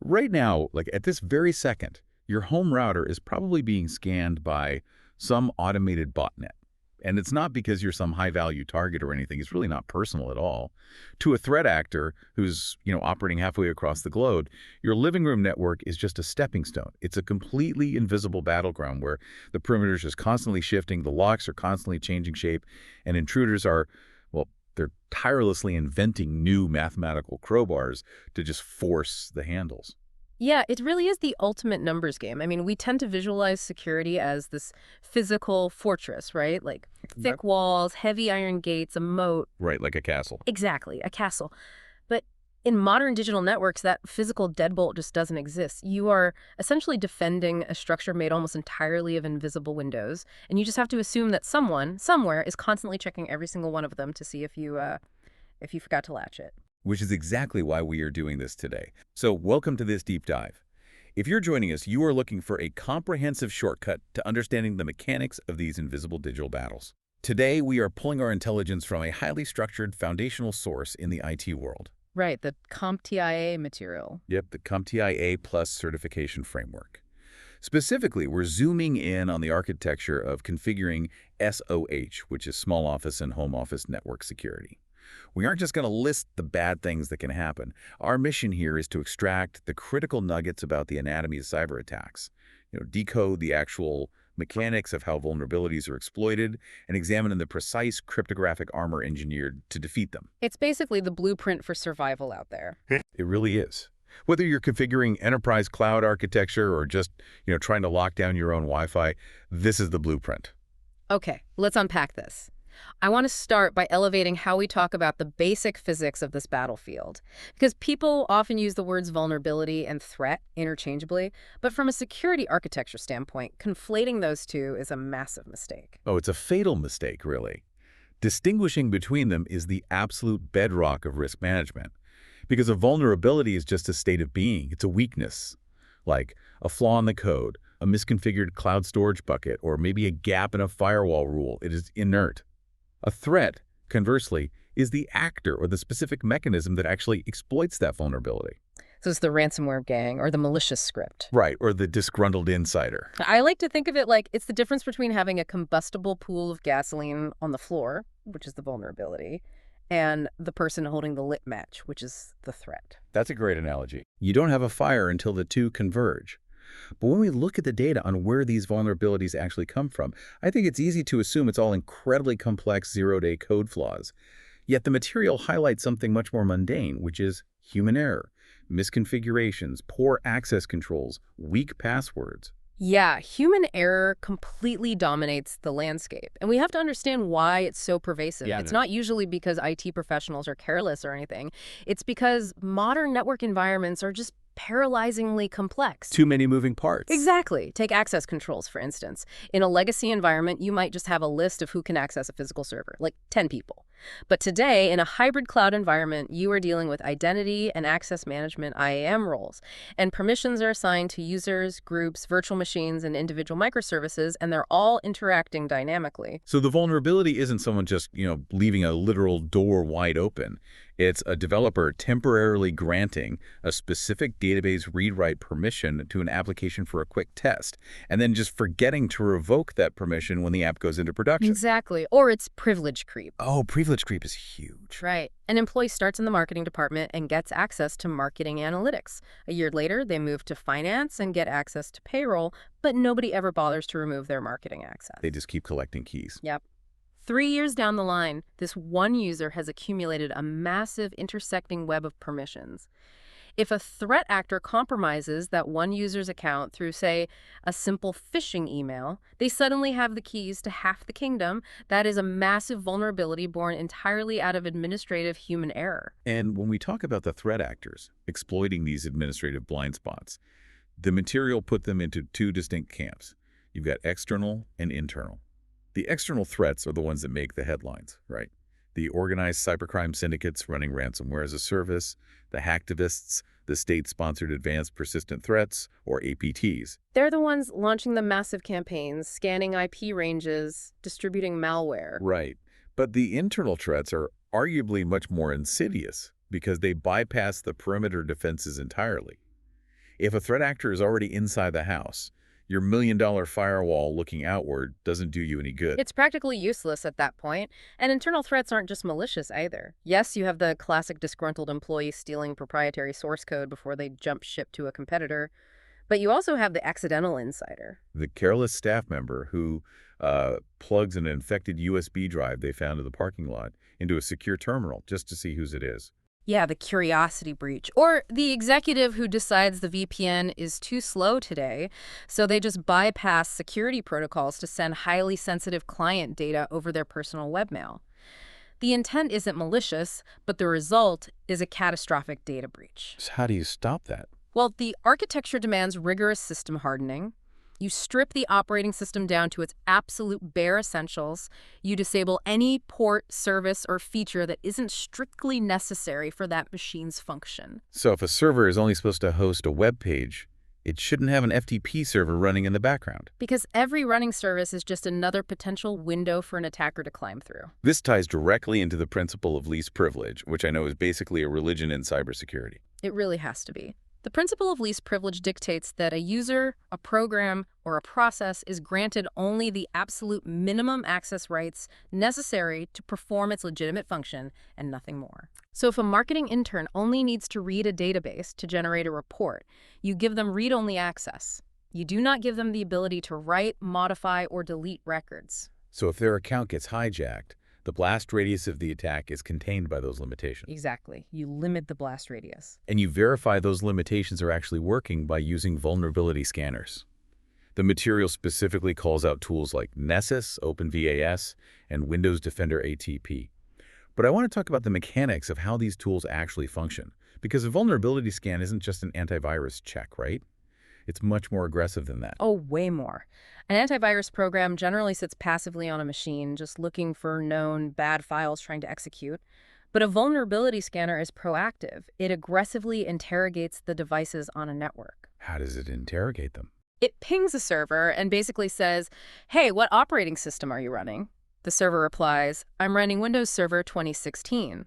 Right now, like at this very second, your home router is probably being scanned by some automated botnet. And it's not because you're some high-value target or anything. It's really not personal at all. To a threat actor who's, operating halfway across the globe, your living room network is just a stepping stone. It's a completely invisible battleground where the perimeter is just constantly shifting, the locks are constantly changing shape, and intruders are, well, they're tirelessly inventing new mathematical crowbars to just force the handles. Yeah, it really is the ultimate numbers game. I mean, we tend to visualize security as this physical fortress, right? Like Yep. thick walls, heavy iron gates, a moat. Right, like a castle. Exactly, a castle. But in modern digital networks, that physical deadbolt just doesn't exist. You are essentially defending a structure made almost entirely of invisible windows, and you just have to assume that someone, somewhere, is constantly checking every single one of them to see if you forgot to latch it. Which is exactly why we are doing this today. So welcome to this deep dive. If you're joining us, you are looking for a comprehensive shortcut to understanding the mechanics of these invisible digital battles. Today, we are pulling our intelligence from a highly structured foundational source in the IT world. Right, the CompTIA material. Yep, the CompTIA A Plus certification framework. Specifically, we're zooming in on the architecture of configuring SOH, which is small office and home office network security. We aren't just going to list the bad things that can happen. Our mission here is to extract the critical nuggets about the anatomy of cyber attacks, decode the actual mechanics of how vulnerabilities are exploited, and examine the precise cryptographic armor engineered to defeat them. It's basically the blueprint for survival out there. It really is. Whether you're configuring enterprise cloud architecture or just, trying to lock down your own Wi-Fi, this is the blueprint. Okay, let's unpack this. I want to start by elevating how we talk about the basic physics of this battlefield. Because people often use the words vulnerability and threat interchangeably, but from a security architecture standpoint, conflating those two is a massive mistake. Oh, it's a fatal mistake, really. Distinguishing between them is the absolute bedrock of risk management. Because a vulnerability is just a state of being. It's a weakness, like a flaw in the code, a misconfigured cloud storage bucket, or maybe a gap in a firewall rule. It is inert. A threat, conversely, is the actor or the specific mechanism that actually exploits that vulnerability. So it's the ransomware gang or the malicious script. Right, or the disgruntled insider. I like to think of it like it's the difference between having a combustible pool of gasoline on the floor, which is the vulnerability, and the person holding the lit match, which is the threat. That's a great analogy. You don't have a fire until the two converge. But when we look at the data on where these vulnerabilities actually come from, I think it's easy to assume it's all incredibly complex zero-day code flaws. Yet the material highlights something much more mundane, which is human error, misconfigurations, poor access controls, weak passwords. Yeah, human error completely dominates the landscape. And we have to understand why it's so pervasive. Yeah, It's not usually because IT professionals are careless or anything. It's because modern network environments are just paralyzingly complex. Too many moving parts. Exactly. Take access controls, for instance. In a legacy environment, you might just have a list of who can access a physical server, like 10 people. But today, in a hybrid cloud environment, you are dealing with identity and access management IAM roles. And permissions are assigned to users, groups, virtual machines, and individual microservices, and they're all interacting dynamically. So the vulnerability isn't someone just, leaving a literal door wide open. It's a developer temporarily granting a specific database read-write permission to an application for a quick test, and then just forgetting to revoke that permission when the app goes into production. Exactly. Or it's privilege creep. Oh, privilege creep is huge. Right. An employee starts in the marketing department and gets access to marketing analytics. A year later, they move to finance and get access to payroll, but nobody ever bothers to remove their marketing access. They just keep collecting keys. Yep. 3 years down the line, this one user has accumulated a massive intersecting web of permissions. If a threat actor compromises that one user's account through, say, a simple phishing email, they suddenly have the keys to half the kingdom. That is a massive vulnerability born entirely out of administrative human error. And when we talk about the threat actors exploiting these administrative blind spots, the material put them into two distinct camps. You've got external and internal. The external threats are the ones that make the headlines, right? The organized cybercrime syndicates running ransomware as a service, the hacktivists, the state-sponsored advanced persistent threats, or APTs. They're the ones launching the massive campaigns, scanning IP ranges, distributing malware. Right. But the internal threats are arguably much more insidious because they bypass the perimeter defenses entirely. If a threat actor is already inside the house, your million-dollar firewall looking outward doesn't do you any good. It's practically useless at that point, and internal threats aren't just malicious either. Yes, you have the classic disgruntled employee stealing proprietary source code before they jump ship to a competitor, but you also have the accidental insider. The careless staff member who plugs an infected USB drive they found in the parking lot into a secure terminal just to see whose it is. Yeah, the curiosity breach. Or the executive who decides the VPN is too slow today, so they just bypass security protocols to send highly sensitive client data over their personal webmail. The intent isn't malicious, but the result is a catastrophic data breach. So how do you stop that? Well, the architecture demands rigorous system hardening. You strip the operating system down to its absolute bare essentials. You disable any port, service, or feature that isn't strictly necessary for that machine's function. So if a server is only supposed to host a web page, it shouldn't have an FTP server running in the background. Because every running service is just another potential window for an attacker to climb through. This ties directly into the principle of least privilege, which I know is basically a religion in cybersecurity. It really has to be. The principle of least privilege dictates that a user, a program, or a process is granted only the absolute minimum access rights necessary to perform its legitimate function and nothing more. So if a marketing intern only needs to read a database to generate a report, you give them read-only access. You do not give them the ability to write, modify, or delete records. So if their account gets hijacked, the blast radius of the attack is contained by those limitations. Exactly. You limit the blast radius. And you verify those limitations are actually working by using vulnerability scanners. The material specifically calls out tools like Nessus, OpenVAS, and Windows Defender ATP. But I want to talk about the mechanics of how these tools actually function, because a vulnerability scan isn't just an antivirus check, right? It's much more aggressive than that. Oh, way more. An antivirus program generally sits passively on a machine, just looking for known bad files trying to execute. But a vulnerability scanner is proactive. It aggressively interrogates the devices on a network. How does it interrogate them? It pings a server and basically says, "Hey, what operating system are you running?" The server replies, "I'm running Windows Server 2016.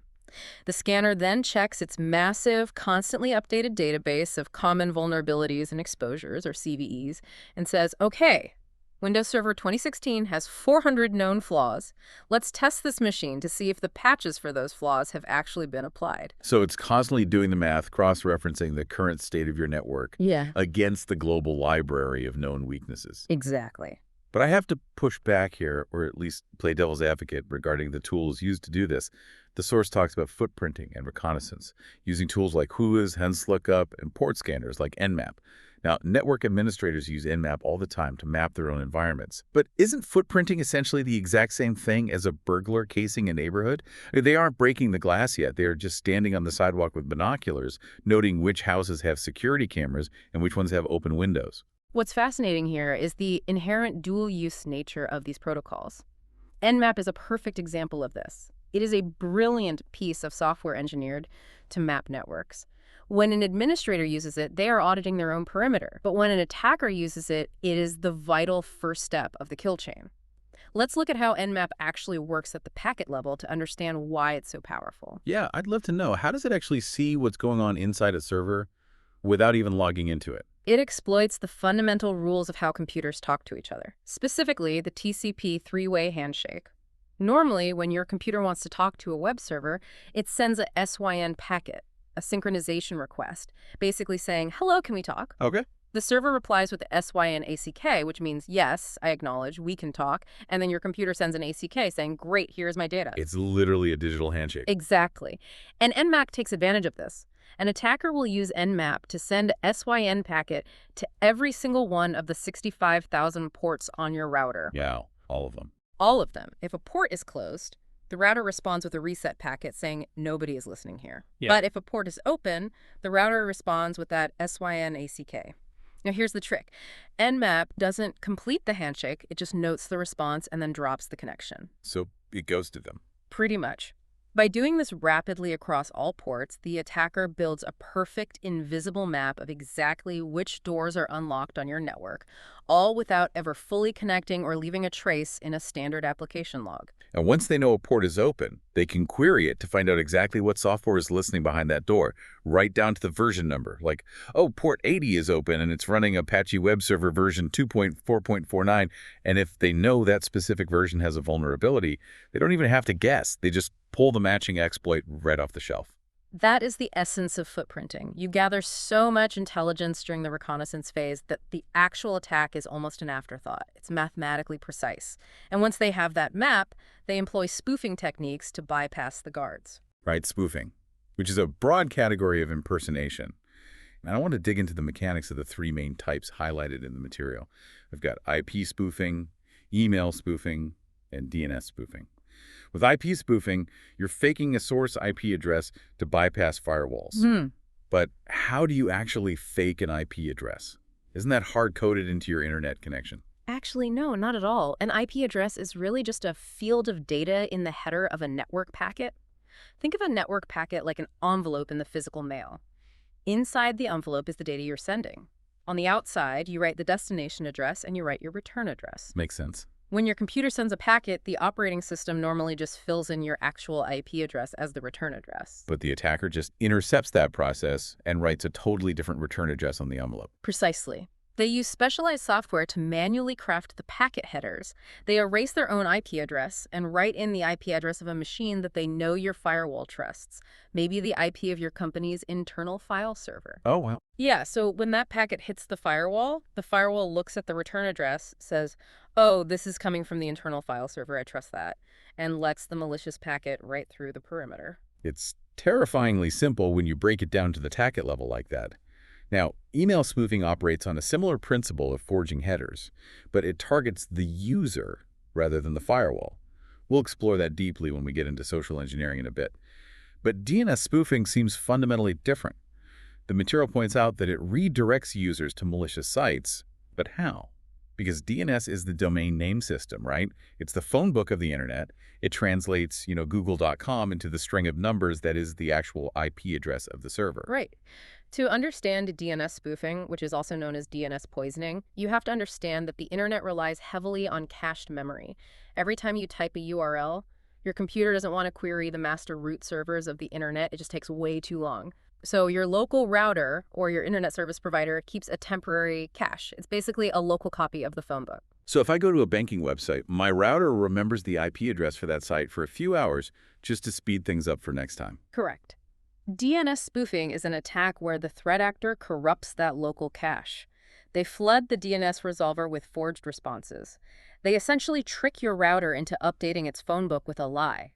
The scanner then checks its massive, constantly updated database of common vulnerabilities and exposures, or CVEs, and says, "Okay, Windows Server 2016 has 400 known flaws. Let's test this machine to see if the patches for those flaws have actually been applied." So it's constantly doing the math, cross-referencing the current state of your network against the global library of known weaknesses. Exactly. But I have to push back here, or at least play devil's advocate regarding the tools used to do this. The source talks about footprinting and reconnaissance, using tools like Whois, HensLookup, and port scanners like Nmap. Now, network administrators use Nmap all the time to map their own environments. But isn't footprinting essentially the exact same thing as a burglar casing a neighborhood? They aren't breaking the glass yet. They are just standing on the sidewalk with binoculars, noting which houses have security cameras and which ones have open windows. What's fascinating here is the inherent dual-use nature of these protocols. Nmap is a perfect example of this. It is a brilliant piece of software engineered to map networks. When an administrator uses it, they are auditing their own perimeter. But when an attacker uses it, it is the vital first step of the kill chain. Let's look at how Nmap actually works at the packet level to understand why it's so powerful. Yeah, I'd love to know. How does it actually see what's going on inside a server without even logging into it? It exploits the fundamental rules of how computers talk to each other, specifically the TCP three-way handshake. Normally, when your computer wants to talk to a web server, it sends a SYN packet, a synchronization request, basically saying, "Hello, can we talk?" Okay. The server replies with the SYN ACK, which means, "Yes, I acknowledge, we can talk." And then your computer sends an ACK saying, "Great, here's my data." It's literally a digital handshake. Exactly. And Nmap takes advantage of this. An attacker will use Nmap to send a SYN packet to every single one of the 65,000 ports on your router. Yeah, all of them. All of them. If a port is closed, the router responds with a reset packet saying nobody is listening here. Yeah. But if a port is open, the router responds with that SYN ACK. Now here's the trick. Nmap doesn't complete the handshake, it just notes the response and then drops the connection. So it ghosted them. Pretty much. By doing this rapidly across all ports, the attacker builds a perfect invisible map of exactly which doors are unlocked on your network, all without ever fully connecting or leaving a trace in a standard application log. And once they know a port is open, they can query it to find out exactly what software is listening behind that door, right down to the version number. Like, oh, port 80 is open and it's running Apache web server version 2.4.49. And if they know that specific version has a vulnerability, they don't even have to guess. They just pull the matching exploit right off the shelf. That is the essence of footprinting. You gather so much intelligence during the reconnaissance phase that the actual attack is almost an afterthought. It's mathematically precise. And once they have that map, they employ spoofing techniques to bypass the guards. Right, spoofing, which is a broad category of impersonation. And I want to dig into the mechanics of the three main types highlighted in the material. I've got IP spoofing, email spoofing, and DNS spoofing. With IP spoofing, you're faking a source IP address to bypass firewalls. But how do you actually fake an IP address? Isn't that hard-coded into your internet connection? Actually, no, not at all. An IP address is really just a field of data in the header of a network packet. Think of a network packet like an envelope in the physical mail. Inside the envelope is the data you're sending. On the outside, you write the destination address and you write your return address. Makes sense. When your computer sends a packet, the operating system normally just fills in your actual IP address as the return address. But the attacker just intercepts that process and writes a totally different return address on the envelope. Precisely. They use specialized software to manually craft the packet headers. They erase their own IP address and write in the IP address of a machine that they know your firewall trusts, maybe the IP of your company's internal file server. Oh, well. Yeah, so when that packet hits the firewall looks at the return address, says, oh, this is coming from the internal file server, I trust that, and lets the malicious packet right through the perimeter. It's terrifyingly simple when you break it down to the tacket level like that. Now, email spoofing operates on a similar principle of forging headers, but it targets the user rather than the firewall. We'll explore that deeply when we get into social engineering in a bit. But DNS spoofing seems fundamentally different. The material points out that it redirects users to malicious sites, but how? Because DNS is the domain name system, right? It's the phone book of the internet. It translates, google.com into the string of numbers that is the actual IP address of the server. Right. To understand DNS spoofing, which is also known as DNS poisoning, you have to understand that the internet relies heavily on cached memory. Every time you type a URL, your computer doesn't want to query the master root servers of the internet. It just takes way too long. So your local router or your internet service provider keeps a temporary cache. It's basically a local copy of the phone book. So if I go to a banking website, my router remembers the IP address for that site for a few hours just to speed things up for next time. Correct. DNS spoofing is an attack where the threat actor corrupts that local cache. They flood the DNS resolver with forged responses. They essentially trick your router into updating its phone book with a lie.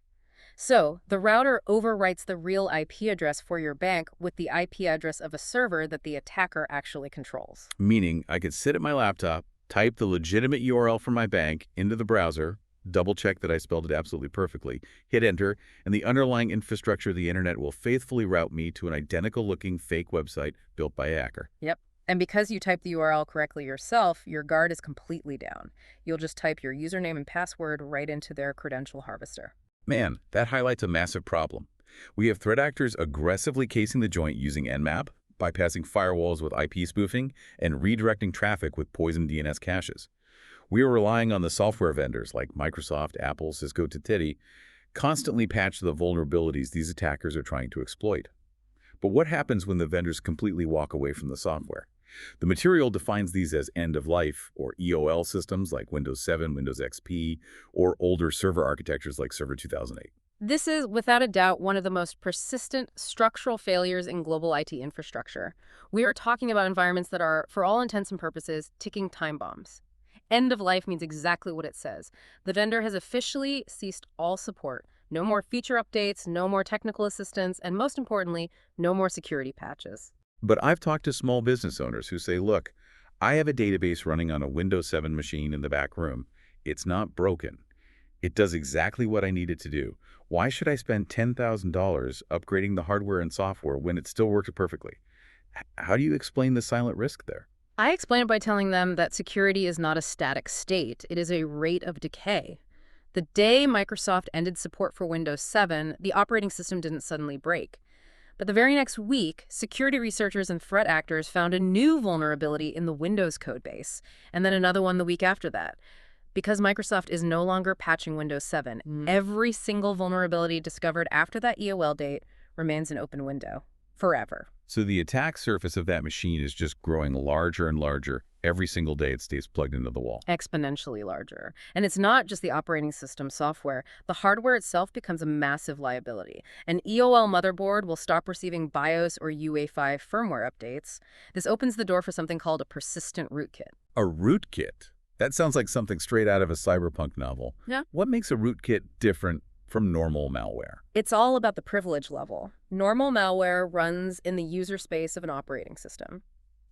So, the router overwrites the real IP address for your bank with the IP address of a server that the attacker actually controls. Meaning, I could sit at my laptop, type the legitimate URL for my bank into the browser, double-check that I spelled it absolutely perfectly, hit enter, and the underlying infrastructure of the internet will faithfully route me to an identical-looking fake website built by a hacker. Yep. And because you typed the URL correctly yourself, your guard is completely down. You'll just type your username and password right into their credential harvester. Man, that highlights a massive problem. We have threat actors aggressively casing the joint using Nmap, bypassing firewalls with IP spoofing, and redirecting traffic with poisoned DNS caches. We are relying on the software vendors like Microsoft, Apple, Cisco, Tititi, constantly patch the vulnerabilities these attackers are trying to exploit. But what happens when the vendors completely walk away from the software? The material defines these as end-of-life, or EOL systems like Windows 7, Windows XP, or older server architectures like Server 2008. This is, without a doubt, one of the most persistent structural failures in global IT infrastructure. We are talking about environments that are, for all intents and purposes, ticking time bombs. End of life means exactly what it says. The vendor has officially ceased all support. No more feature updates, no more technical assistance, and most importantly, no more security patches. But I've talked to small business owners who say, look, I have a database running on a Windows 7 machine in the back room. It's not broken. It does exactly what I need it to do. Why should I spend $10,000 upgrading the hardware and software when it still works perfectly? How do you explain the silent risk there? I explain it by telling them that security is not a static state. It is a rate of decay. The day Microsoft ended support for Windows 7, the operating system didn't suddenly break. But the very next week, security researchers and threat actors found a new vulnerability in the Windows codebase, and then another one the week after that. Because Microsoft is no longer patching Windows 7, every single vulnerability discovered after that EOL date remains an open window forever. So the attack surface of that machine is just growing larger and larger every single day it stays plugged into the wall. Exponentially larger. And it's not just the operating system software. The hardware itself becomes a massive liability. An EOL motherboard will stop receiving BIOS or UA5 firmware updates. This opens the door for something called a persistent rootkit. A rootkit? That sounds like something straight out of a cyberpunk novel. Yeah. What makes a rootkit different from normal malware? It's all about the privilege level. Normal malware runs in the user space of an operating system.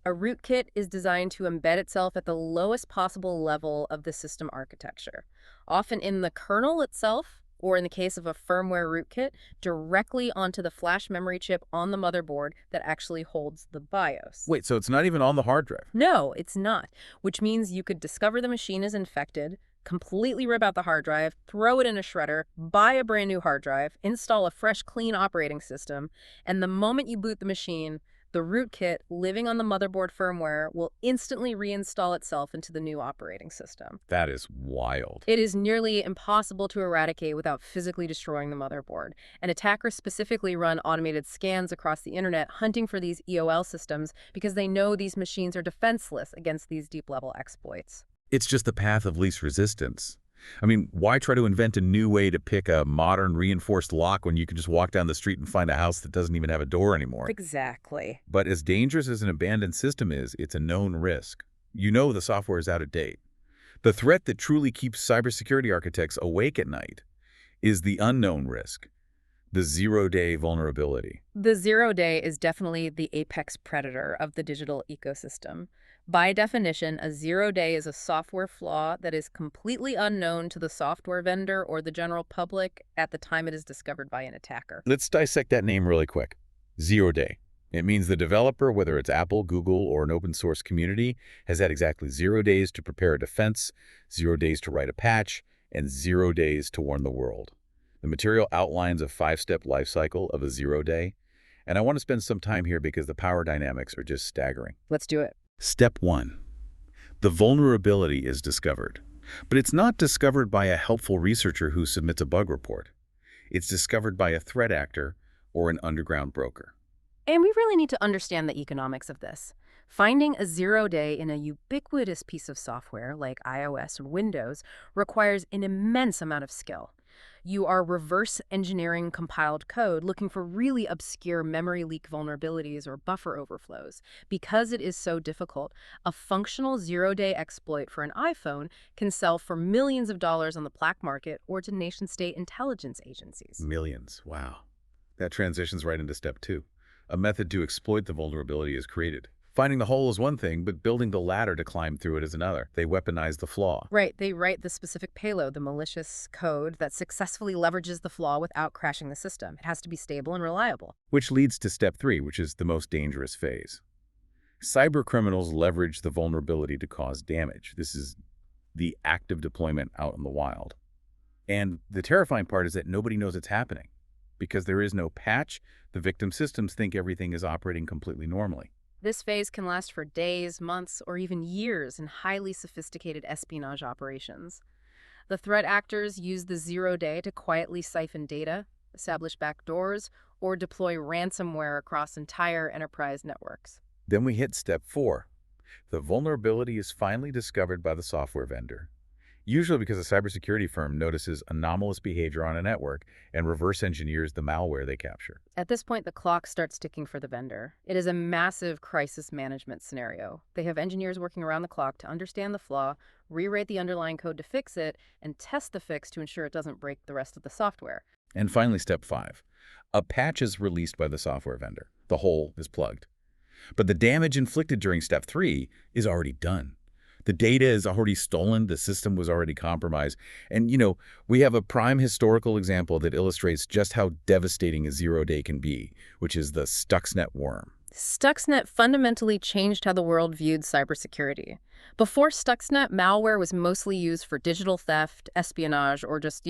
A rootkit is designed to embed itself at the lowest possible level of the system architecture, often in the kernel itself, or in the case of a firmware rootkit, directly onto the flash memory chip on the motherboard that actually holds the BIOS. Wait, so it's not even on the hard drive? No, it's not, which means you could discover the machine is infected, completely rip out the hard drive, throw it in a shredder, buy a brand new hard drive, install a fresh, clean operating system, and the moment you boot the machine, the rootkit living on the motherboard firmware will instantly reinstall itself into the new operating system. That is wild. It is nearly impossible to eradicate without physically destroying the motherboard. And attackers specifically run automated scans across the internet hunting for these EOL systems because they know these machines are defenseless against these deep-level exploits. It's just the path of least resistance. I mean, why try to invent a new way to pick a modern reinforced lock when you can just walk down the street and find a house that doesn't even have a door anymore? Exactly. But as dangerous as an abandoned system is, it's a known risk. You know the software is out of date. The threat that truly keeps cybersecurity architects awake at night is the unknown risk, the zero-day vulnerability. The zero-day is definitely the apex predator of the digital ecosystem. By definition, a zero-day is a software flaw that is completely unknown to the software vendor or the general public at the time it is discovered by an attacker. Let's dissect that name really quick. Zero-day. It means the developer, whether it's Apple, Google, or an open source community, has had exactly 0 days to prepare a defense, 0 days to write a patch, and 0 days to warn the world. The material outlines a 5-step life cycle of a zero-day, and I want to spend some time here because the power dynamics are just staggering. Let's do it. Step 1. The vulnerability is discovered. But it's not discovered by a helpful researcher who submits a bug report. It's discovered by a threat actor or an underground broker. And we really need to understand the economics of this. Finding a zero-day in a ubiquitous piece of software like iOS or Windows requires an immense amount of skill. You are reverse engineering compiled code looking for really obscure memory leak vulnerabilities or buffer overflows. Because it is so difficult, a functional zero-day exploit for an iPhone can sell for millions of dollars on the black market or to nation-state intelligence agencies. Millions. Wow. That transitions right into step 2. A method to exploit the vulnerability is created. Finding the hole is one thing, but building the ladder to climb through it is another. They weaponize the flaw. Right, they write the specific payload, the malicious code that successfully leverages the flaw without crashing the system. It has to be stable and reliable. Which leads to step 3, which is the most dangerous phase. Cybercriminals leverage the vulnerability to cause damage. This is the active deployment out in the wild. And the terrifying part is that nobody knows it's happening. Because there is no patch, the victim systems think everything is operating completely normally. This phase can last for days, months, or even years in highly sophisticated espionage operations. The threat actors use the zero-day to quietly siphon data, establish backdoors, or deploy ransomware across entire enterprise networks. Then we hit step 4. The vulnerability is finally discovered by the software vendor. Usually because a cybersecurity firm notices anomalous behavior on a network and reverse engineers the malware they capture. At this point, the clock starts ticking for the vendor. It is a massive crisis management scenario. They have engineers working around the clock to understand the flaw, rewrite the underlying code to fix it, and test the fix to ensure it doesn't break the rest of the software. And finally, step 5. A patch is released by the software vendor. The hole is plugged. But the damage inflicted during step 3 is already done. The data is already stolen, the system was already compromised. And, we have a prime historical example that illustrates just how devastating a zero-day can be, which is the Stuxnet worm. Stuxnet fundamentally changed how the world viewed cybersecurity. Before Stuxnet, malware was mostly used for digital theft, espionage, or just,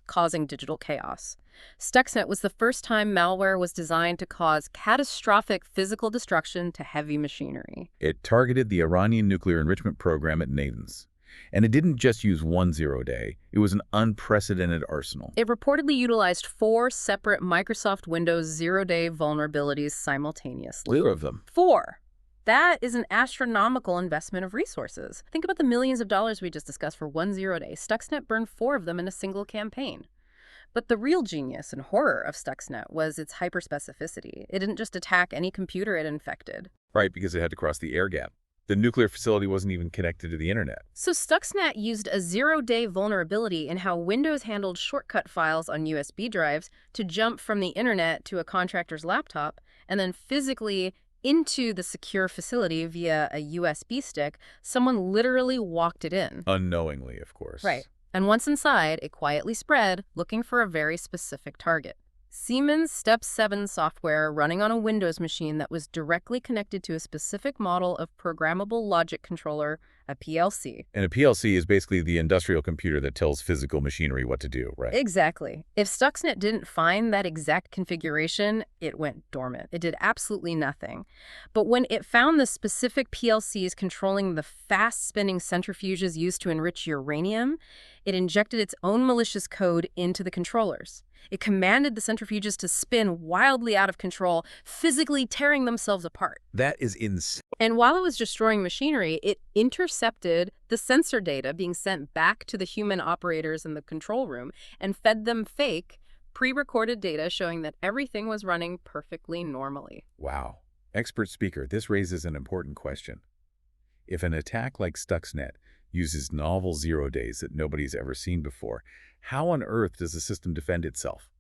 causing digital chaos. Stuxnet was the first time malware was designed to cause catastrophic physical destruction to heavy machinery. It targeted the Iranian nuclear enrichment program at Natanz. And it didn't just use one zero-day. It was an unprecedented arsenal. It reportedly utilized 4 separate Microsoft Windows zero-day vulnerabilities simultaneously. 4 of them. 4. That is an astronomical investment of resources. Think about the millions of dollars we just discussed for one zero-day. Stuxnet burned 4 of them in a single campaign. But the real genius and horror of Stuxnet was its hyperspecificity. It didn't just attack any computer it infected. Right, because it had to cross the air gap. The nuclear facility wasn't even connected to the internet. So Stuxnet used a zero-day vulnerability in how Windows handled shortcut files on USB drives to jump from the internet to a contractor's laptop and then physically into the secure facility via a USB stick. Someone literally walked it in. Unknowingly, of course. Right. And once inside, it quietly spread, looking for a very specific target. Siemens Step 7 software running on a Windows machine that was directly connected to a specific model of programmable logic controller, a PLC. And a PLC is basically the industrial computer that tells physical machinery what to do, right? Exactly. If Stuxnet didn't find that exact configuration, it went dormant. It did absolutely nothing. But when it found the specific PLCs controlling the fast-spinning centrifuges used to enrich uranium, it injected its own malicious code into the controllers. It commanded the centrifuges to spin wildly out of control, physically tearing themselves apart. That is insane. And while it was destroying machinery, it intercepted the sensor data being sent back to the human operators in the control room and fed them fake, pre-recorded data showing that everything was running perfectly normally. Wow. Expert speaker, this raises an important question. If an attack like Stuxnet uses novel zero days that nobody's ever seen before, how on earth does the system defend itself?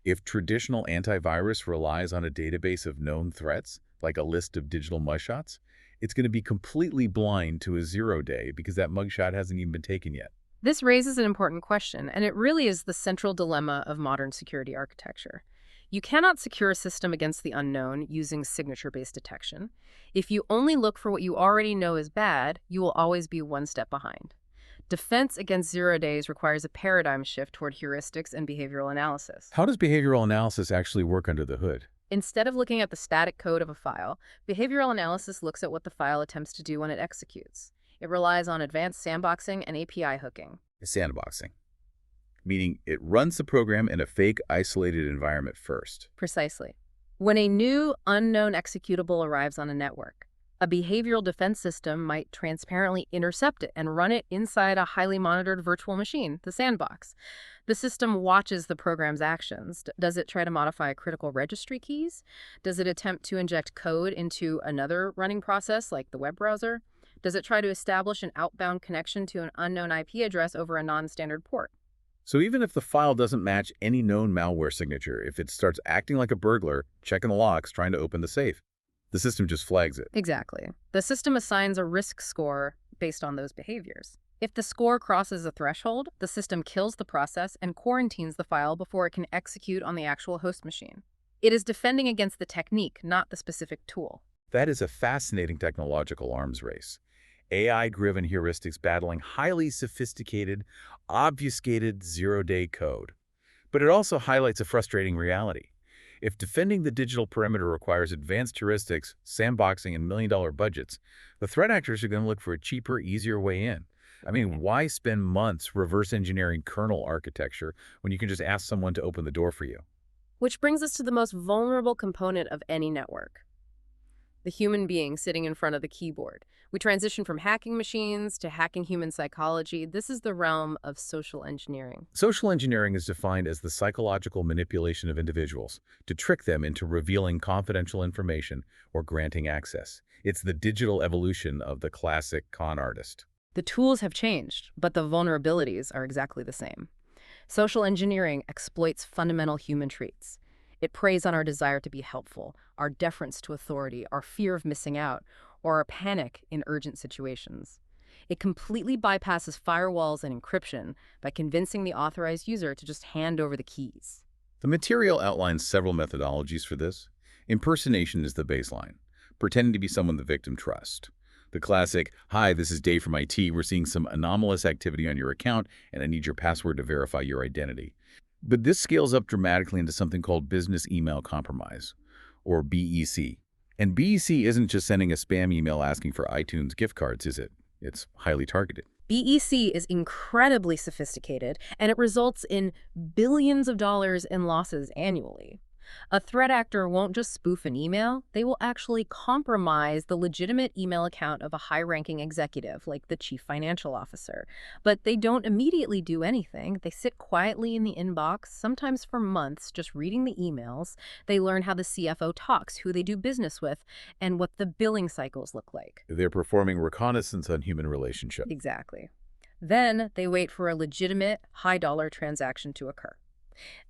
If traditional antivirus relies on a database of known threats, like a list of digital mugshots, it's going to be completely blind to a zero-day because that mugshot hasn't even been taken yet. This raises an important question, and it really is the central dilemma of modern security architecture. You cannot secure a system against the unknown using signature-based detection. If you only look for what you already know is bad, you will always be one step behind. Defense against zero days requires a paradigm shift toward heuristics and behavioral analysis. How does behavioral analysis actually work under the hood? Instead of looking at the static code of a file, behavioral analysis looks at what the file attempts to do when it executes. It relies on advanced sandboxing and API hooking. Sandboxing, meaning it runs the program in a fake, isolated environment first. Precisely. When a new, unknown executable arrives on a network, a behavioral defense system might transparently intercept it and run it inside a highly monitored virtual machine, the sandbox. The system watches the program's actions. Does it try to modify critical registry keys? Does it attempt to inject code into another running process like the web browser? Does it try to establish an outbound connection to an unknown IP address over a non-standard port? So even if the file doesn't match any known malware signature, if it starts acting like a burglar, checking the locks, trying to open the safe, the system just flags it. Exactly. The system assigns a risk score based on those behaviors. If the score crosses a threshold, the system kills the process and quarantines the file before it can execute on the actual host machine. It is defending against the technique, not the specific tool. That is a fascinating technological arms race. AI-driven heuristics battling highly sophisticated, obfuscated zero-day code. But it also highlights a frustrating reality. If defending the digital perimeter requires advanced heuristics, sandboxing, and million-dollar budgets, the threat actors are going to look for a cheaper, easier way in. I mean, why spend months reverse engineering kernel architecture when you can just ask someone to open the door for you? Which brings us to the most vulnerable component of any network: the human being sitting in front of the keyboard. We transition from hacking machines to hacking human psychology. This is the realm of social engineering. Social engineering is defined as the psychological manipulation of individuals to trick them into revealing confidential information or granting access. It's the digital evolution of the classic con artist. The tools have changed, but the vulnerabilities are exactly the same. Social engineering exploits fundamental human traits. It preys on our desire to be helpful, our deference to authority, our fear of missing out, or our panic in urgent situations. It completely bypasses firewalls and encryption by convincing the authorized user to just hand over the keys. The material outlines several methodologies for this. Impersonation is the baseline, pretending to be someone the victim trusts. The classic, "Hi, this is Dave from IT. We're seeing some anomalous activity on your account, and I need your password to verify your identity." But this scales up dramatically into something called business email compromise, or BEC. And BEC isn't just sending a spam email asking for iTunes gift cards, is it? It's highly targeted. BEC is incredibly sophisticated, and it results in billions of dollars in losses annually. A threat actor won't just spoof an email, they will actually compromise the legitimate email account of a high-ranking executive, like the chief financial officer. But they don't immediately do anything. They sit quietly in the inbox, sometimes for months, just reading the emails. They learn how the CFO talks, who they do business with, and what the billing cycles look like. They're performing reconnaissance on human relationships. Exactly. Then they wait for a legitimate, high-dollar transaction to occur.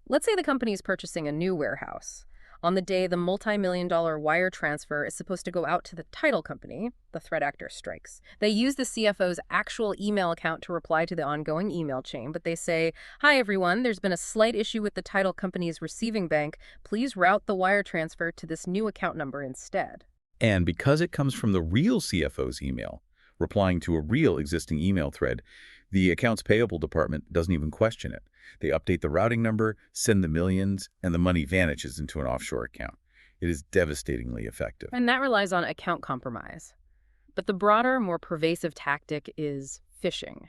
Let's say the company is purchasing a new warehouse. On the day the multi-million-dollar wire transfer is supposed to go out to the title company, the threat actor strikes. They use the CFO's actual email account to reply to the ongoing email chain, but they say, "Hi everyone, there's been a slight issue with the title company's receiving bank. Please route the wire transfer to this new account number instead." And because it comes from the real CFO's email, replying to a real existing email thread, the accounts payable department doesn't even question it. They update the routing number, send the millions, and the money vanishes into an offshore account. It is devastatingly effective. And that relies on account compromise. But the broader, more pervasive tactic is phishing.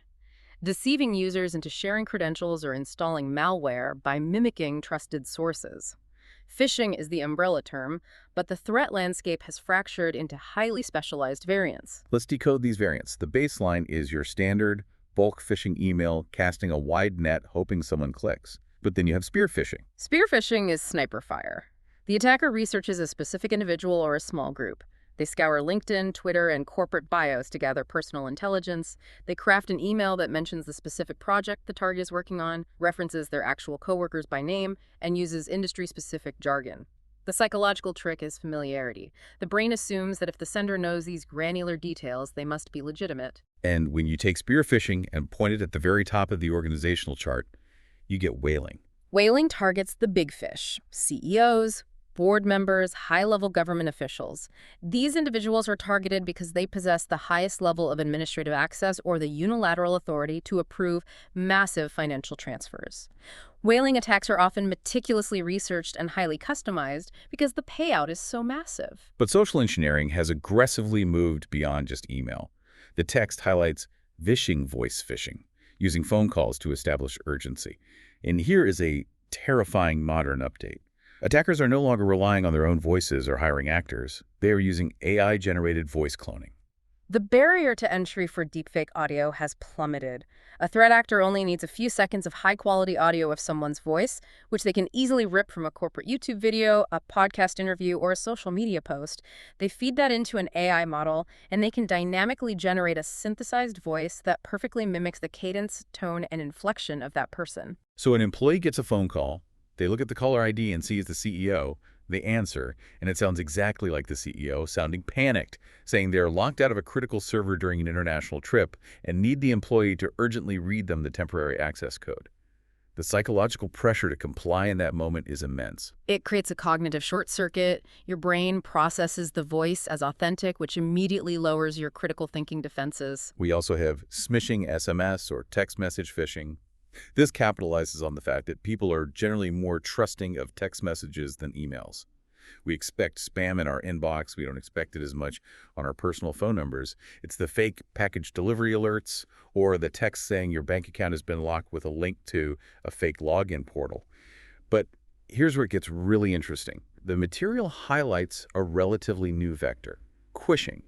Deceiving users into sharing credentials or installing malware by mimicking trusted sources. Phishing is the umbrella term, but the threat landscape has fractured into highly specialized variants. Let's decode these variants. The baseline is your standard bulk phishing email casting a wide net hoping someone clicks. But then you have spear phishing. Spear phishing is sniper fire. The attacker researches a specific individual or a small group. They scour LinkedIn, Twitter, and corporate bios to gather personal intelligence. They craft an email that mentions the specific project the target is working on, references their actual coworkers by name, and uses industry-specific jargon. The psychological trick is familiarity. The brain assumes that if the sender knows these granular details, they must be legitimate. And when you take spear phishing and point it at the very top of the organizational chart, you get whaling. Whaling targets the big fish, CEOs, board members, high-level government officials. These individuals are targeted because they possess the highest level of administrative access or the unilateral authority to approve massive financial transfers. Whaling attacks are often meticulously researched and highly customized because the payout is so massive. But social engineering has aggressively moved beyond just email. The text highlights vishing voice phishing, using phone calls to establish urgency. And here is a terrifying modern update. Attackers are no longer relying on their own voices or hiring actors. They are using AI-generated voice cloning. The barrier to entry for deepfake audio has plummeted. A threat actor only needs a few seconds of high-quality audio of someone's voice, which they can easily rip from a corporate YouTube video, a podcast interview, or a social media post. They feed that into an AI model, and they can dynamically generate a synthesized voice that perfectly mimics the cadence, tone, and inflection of that person. So an employee gets a phone call. They look at the caller ID and see it's the CEO. They answer, and it sounds exactly like the CEO, sounding panicked, saying they're locked out of a critical server during an international trip and need the employee to urgently read them the temporary access code. The psychological pressure to comply in that moment is immense. It creates a cognitive short circuit. Your brain processes the voice as authentic, which immediately lowers your critical thinking defenses. We also have smishing SMS or text message phishing. This capitalizes on the fact that people are generally more trusting of text messages than emails. We expect spam in our inbox. We don't expect it as much on our personal phone numbers. It's the fake package delivery alerts or the text saying your bank account has been locked with a link to a fake login portal. But here's where it gets really interesting. The material highlights a relatively new vector, quishing,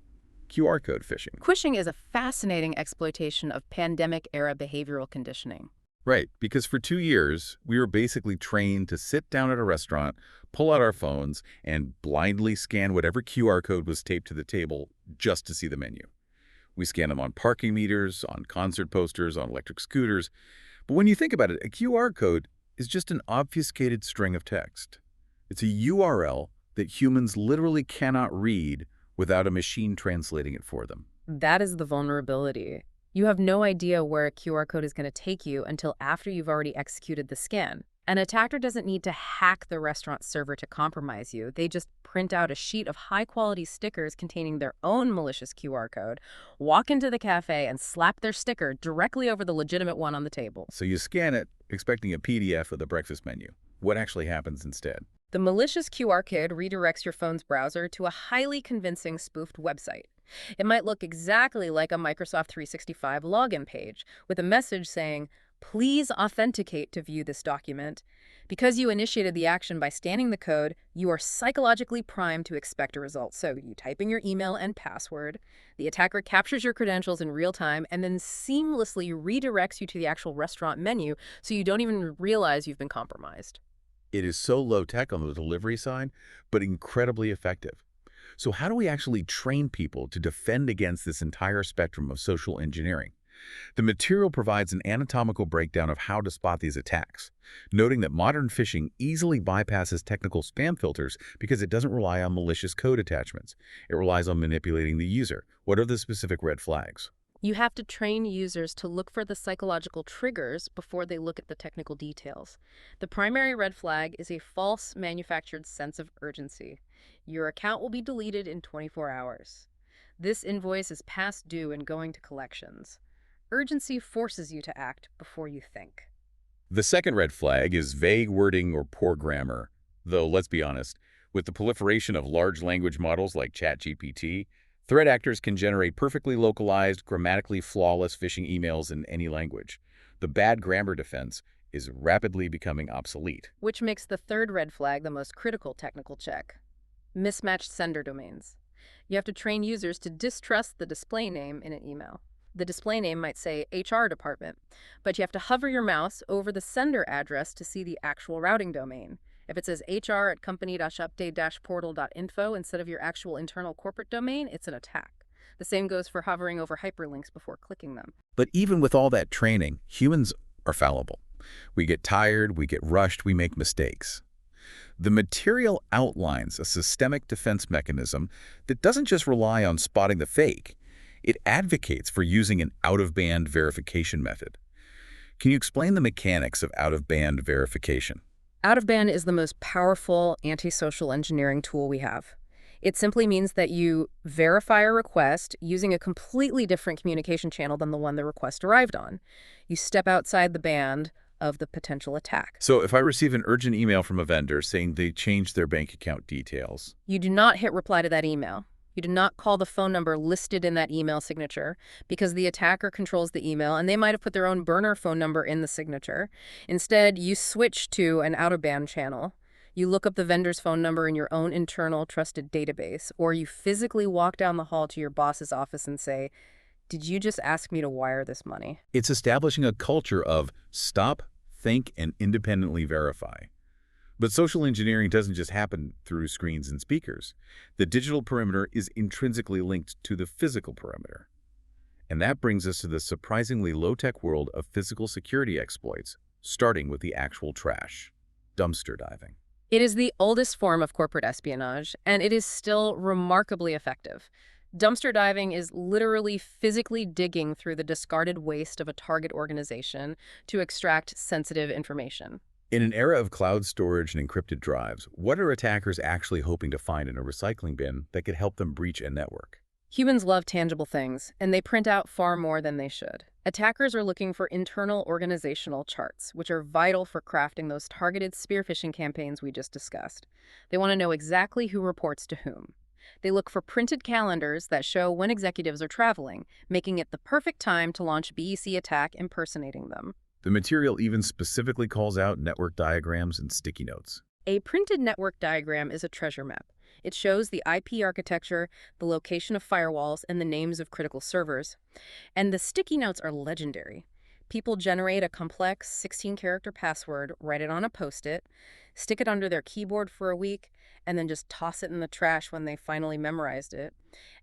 QR code phishing. Quishing is a fascinating exploitation of pandemic-era behavioral conditioning. Right, because for 2 years, we were basically trained to sit down at a restaurant, pull out our phones, and blindly scan whatever QR code was taped to the table just to see the menu. We scan them on parking meters, on concert posters, on electric scooters. But when you think about it, a QR code is just an obfuscated string of text. It's a URL that humans literally cannot read without a machine translating it for them. That is the vulnerability. You have no idea where a QR code is going to take you until after you've already executed the scan. An attacker doesn't need to hack the restaurant server to compromise you. They just print out a sheet of high-quality stickers containing their own malicious QR code, walk into the cafe, and slap their sticker directly over the legitimate one on the table. So you scan it, expecting a PDF of the breakfast menu. What actually happens instead? The malicious QR code redirects your phone's browser to a highly convincing spoofed website. It might look exactly like a Microsoft 365 login page, with a message saying, "Please authenticate to view this document." Because you initiated the action by scanning the code, you are psychologically primed to expect a result. So you type in your email and password, the attacker captures your credentials in real time, and then seamlessly redirects you to the actual restaurant menu so you don't even realize you've been compromised. It is so low-tech on the delivery side, but incredibly effective. So how do we actually train people to defend against this entire spectrum of social engineering? The material provides an anatomical breakdown of how to spot these attacks, noting that modern phishing easily bypasses technical spam filters because it doesn't rely on malicious code attachments. It relies on manipulating the user. What are the specific red flags? You have to train users to look for the psychological triggers before they look at the technical details. The primary red flag is a false manufactured sense of urgency. Your account will be deleted in 24 hours. This invoice is past due and going to collections. Urgency forces you to act before you think. The second red flag is vague wording or poor grammar. Though, let's be honest, with the proliferation of large language models like ChatGPT, threat actors can generate perfectly localized, grammatically flawless phishing emails in any language. The bad grammar defense is rapidly becoming obsolete. Which makes the third red flag the most critical technical check. Mismatched sender domains. You have to train users to distrust the display name in an email. The display name might say HR department, but you have to hover your mouse over the sender address to see the actual routing domain. If it says hr@company-update-portal.info instead of your actual internal corporate domain, it's an attack. The same goes for hovering over hyperlinks before clicking them. But even with all that training, humans are fallible. We get tired, we get rushed, we make mistakes. The material outlines a systemic defense mechanism that doesn't just rely on spotting the fake. It advocates for using an out-of-band verification method. Can you explain the mechanics of out-of-band verification? Out-of-band is the most powerful anti-social engineering tool we have. It simply means that you verify a request using a completely different communication channel than the one the request arrived on. You step outside the band of the potential attack. So if I receive an urgent email from a vendor saying they changed their bank account details, You do not hit reply to that email. You do not call the phone number listed in that email signature because the attacker controls the email and they might have put their own burner phone number in the signature. Instead, you switch to an out-of-band channel. You look up the vendor's phone number in your own internal trusted database, or you physically walk down the hall to your boss's office and say, "Did you just ask me to wire this money?" it's establishing a culture of stop, think, and independently verify. But social engineering doesn't just happen through screens and speakers. The digital perimeter is intrinsically linked to the physical perimeter. And that brings us to the surprisingly low-tech world of physical security exploits, starting with the actual trash, dumpster diving. It is the oldest form of corporate espionage, and it is still remarkably effective. Dumpster diving is literally physically digging through the discarded waste of a target organization to extract sensitive information. In an era of cloud storage and encrypted drives, what are attackers actually hoping to find in a recycling bin that could help them breach a network? Humans love tangible things, and they print out far more than they should. Attackers are looking for internal organizational charts, which are vital for crafting those targeted spear phishing campaigns we just discussed. They want to know exactly who reports to whom. They look for printed calendars that show when executives are traveling, making it the perfect time to launch a BEC attack impersonating them. The material even specifically calls out network diagrams and sticky notes. A printed network diagram is a treasure map. It shows the IP architecture, the location of firewalls, and the names of critical servers. And the sticky notes are legendary. People generate a complex 16-character password, write it on a Post-it, stick it under their keyboard for a week, and then just toss it in the trash when they finally memorized it.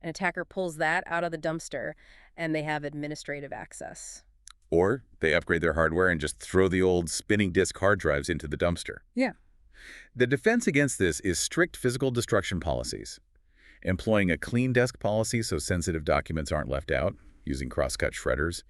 An attacker pulls that out of the dumpster, and they have administrative access. Or they upgrade their hardware and just throw the old spinning disk hard drives into the dumpster. Yeah. The defense against this is strict physical destruction policies. Employing a clean desk policy so sensitive documents aren't left out, using cross-cut shredders,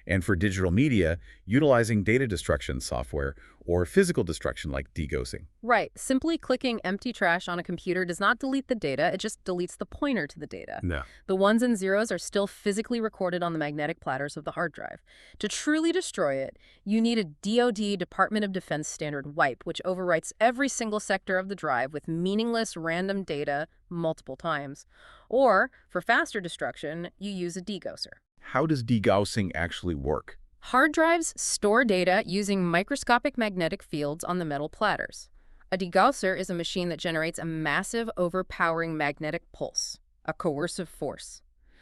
And for digital media, utilizing data destruction software or physical destruction like degaussing. Right. Simply clicking empty trash on a computer does not delete the data, it just deletes the pointer to the data. No. The ones and zeros are still physically recorded on the magnetic platters of the hard drive. To truly destroy it, you need a DoD Department of Defense standard wipe, which overwrites every single sector of the drive with meaningless random data multiple times. Or, for faster destruction, you use a degausser. How does degaussing actually work? Hard drives store data using microscopic magnetic fields on the metal platters. A degausser is a machine that generates a massive, overpowering magnetic pulse, a coercive force.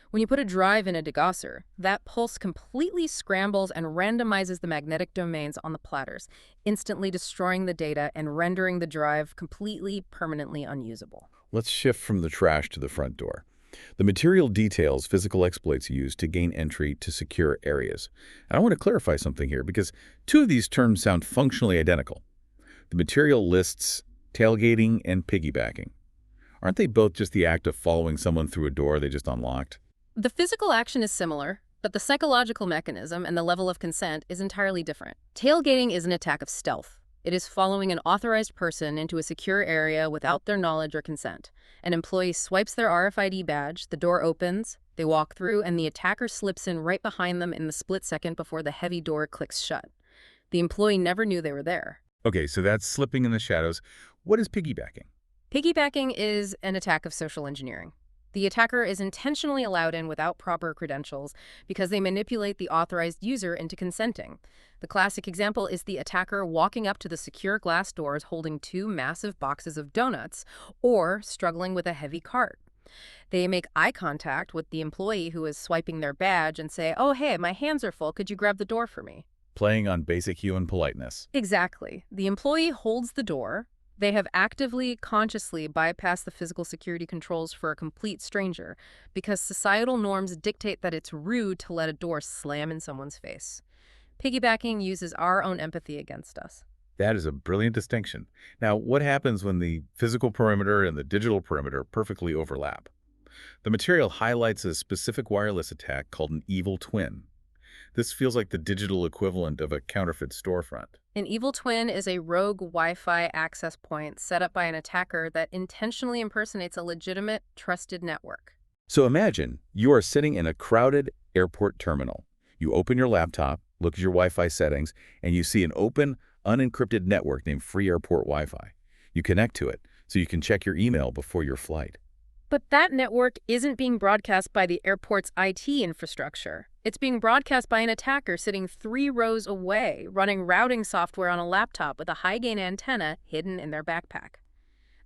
When you put a drive in a degausser, that pulse completely scrambles and randomizes the magnetic domains on the platters, instantly destroying the data and rendering the drive completely, permanently unusable. Let's shift from the trash to the front door. The material details physical exploits use to gain entry to secure areas. And I want to clarify something here because two of these terms sound functionally identical. The material lists tailgating and piggybacking. Aren't they both just the act of following someone through a door they just unlocked? The physical action is similar, but the psychological mechanism and the level of consent is entirely different. Tailgating is an attack of stealth. It is following an authorized person into a secure area without their knowledge or consent. An employee swipes their RFID badge, the door opens, they walk through, and the attacker slips in right behind them in the split second before the heavy door clicks shut. The employee never knew they were there. Okay, so that's slipping in the shadows. What is piggybacking? Piggybacking is an attack of social engineering. The attacker is intentionally allowed in without proper credentials because they manipulate the authorized user into consenting. The classic example is the attacker walking up to the secure glass doors holding two massive boxes of donuts or struggling with a heavy cart. They make eye contact with the employee who is swiping their badge and say, "Oh, hey, my hands are full. Could you grab the door for me?" Playing on basic human politeness. Exactly. The employee holds the door. They have actively, consciously bypassed the physical security controls for a complete stranger because societal norms dictate that it's rude to let a door slam in someone's face. Piggybacking uses our own empathy against us. That is a brilliant distinction. Now, what happens when the physical perimeter and the digital perimeter perfectly overlap? The material highlights a specific wireless attack called an evil twin. This feels like the digital equivalent of a counterfeit storefront. An evil twin is a rogue Wi-Fi access point set up by an attacker that intentionally impersonates a legitimate, trusted network. So imagine you are sitting in a crowded airport terminal. You open your laptop, look at your Wi-Fi settings, and you see an open, unencrypted network named Free Airport Wi-Fi. You connect to it so you can check your email before your flight. But that network isn't being broadcast by the airport's IT infrastructure. It's being broadcast by an attacker sitting 3 rows away, running routing software on a laptop with a high-gain antenna hidden in their backpack.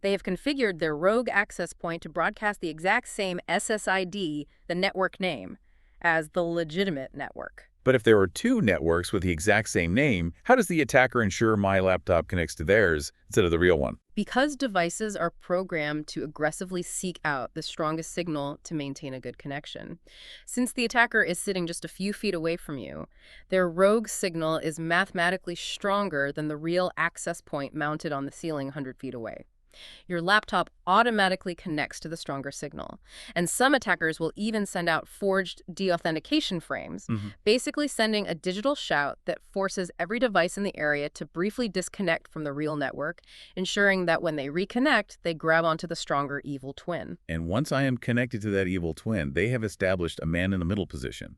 They have configured their rogue access point to broadcast the exact same SSID, the network name, as the legitimate network. But if there are two networks with the exact same name, how does the attacker ensure my laptop connects to theirs instead of the real one? Because devices are programmed to aggressively seek out the strongest signal to maintain a good connection. Since the attacker is sitting just a few feet away from you, their rogue signal is mathematically stronger than the real access point mounted on the ceiling 100 feet away. Your laptop automatically connects to the stronger signal. And some attackers will even send out forged deauthentication frames, basically sending a digital shout that forces every device in the area to briefly disconnect from the real network, ensuring that when they reconnect, they grab onto the stronger evil twin. And once I am connected to that evil twin, they have established a man-in-the-middle position.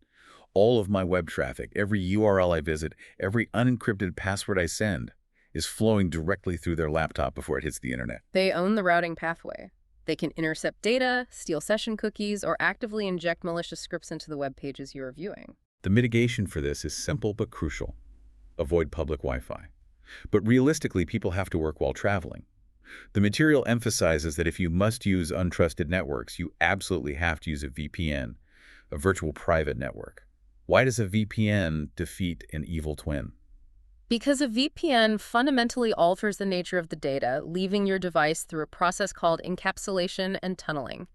All of my web traffic, every URL I visit, every unencrypted password I send, is flowing directly through their laptop before it hits the internet. They own the routing pathway. They can intercept data, steal session cookies, or actively inject malicious scripts into the web pages you are viewing. The mitigation for this is simple but crucial. Avoid public Wi-Fi. But realistically, people have to work while traveling. The material emphasizes that if you must use untrusted networks, you absolutely have to use a VPN, a virtual private network. Why does a VPN defeat an evil twin? Because a VPN fundamentally alters the nature of the data, leaving your device through a process called encapsulation and tunneling.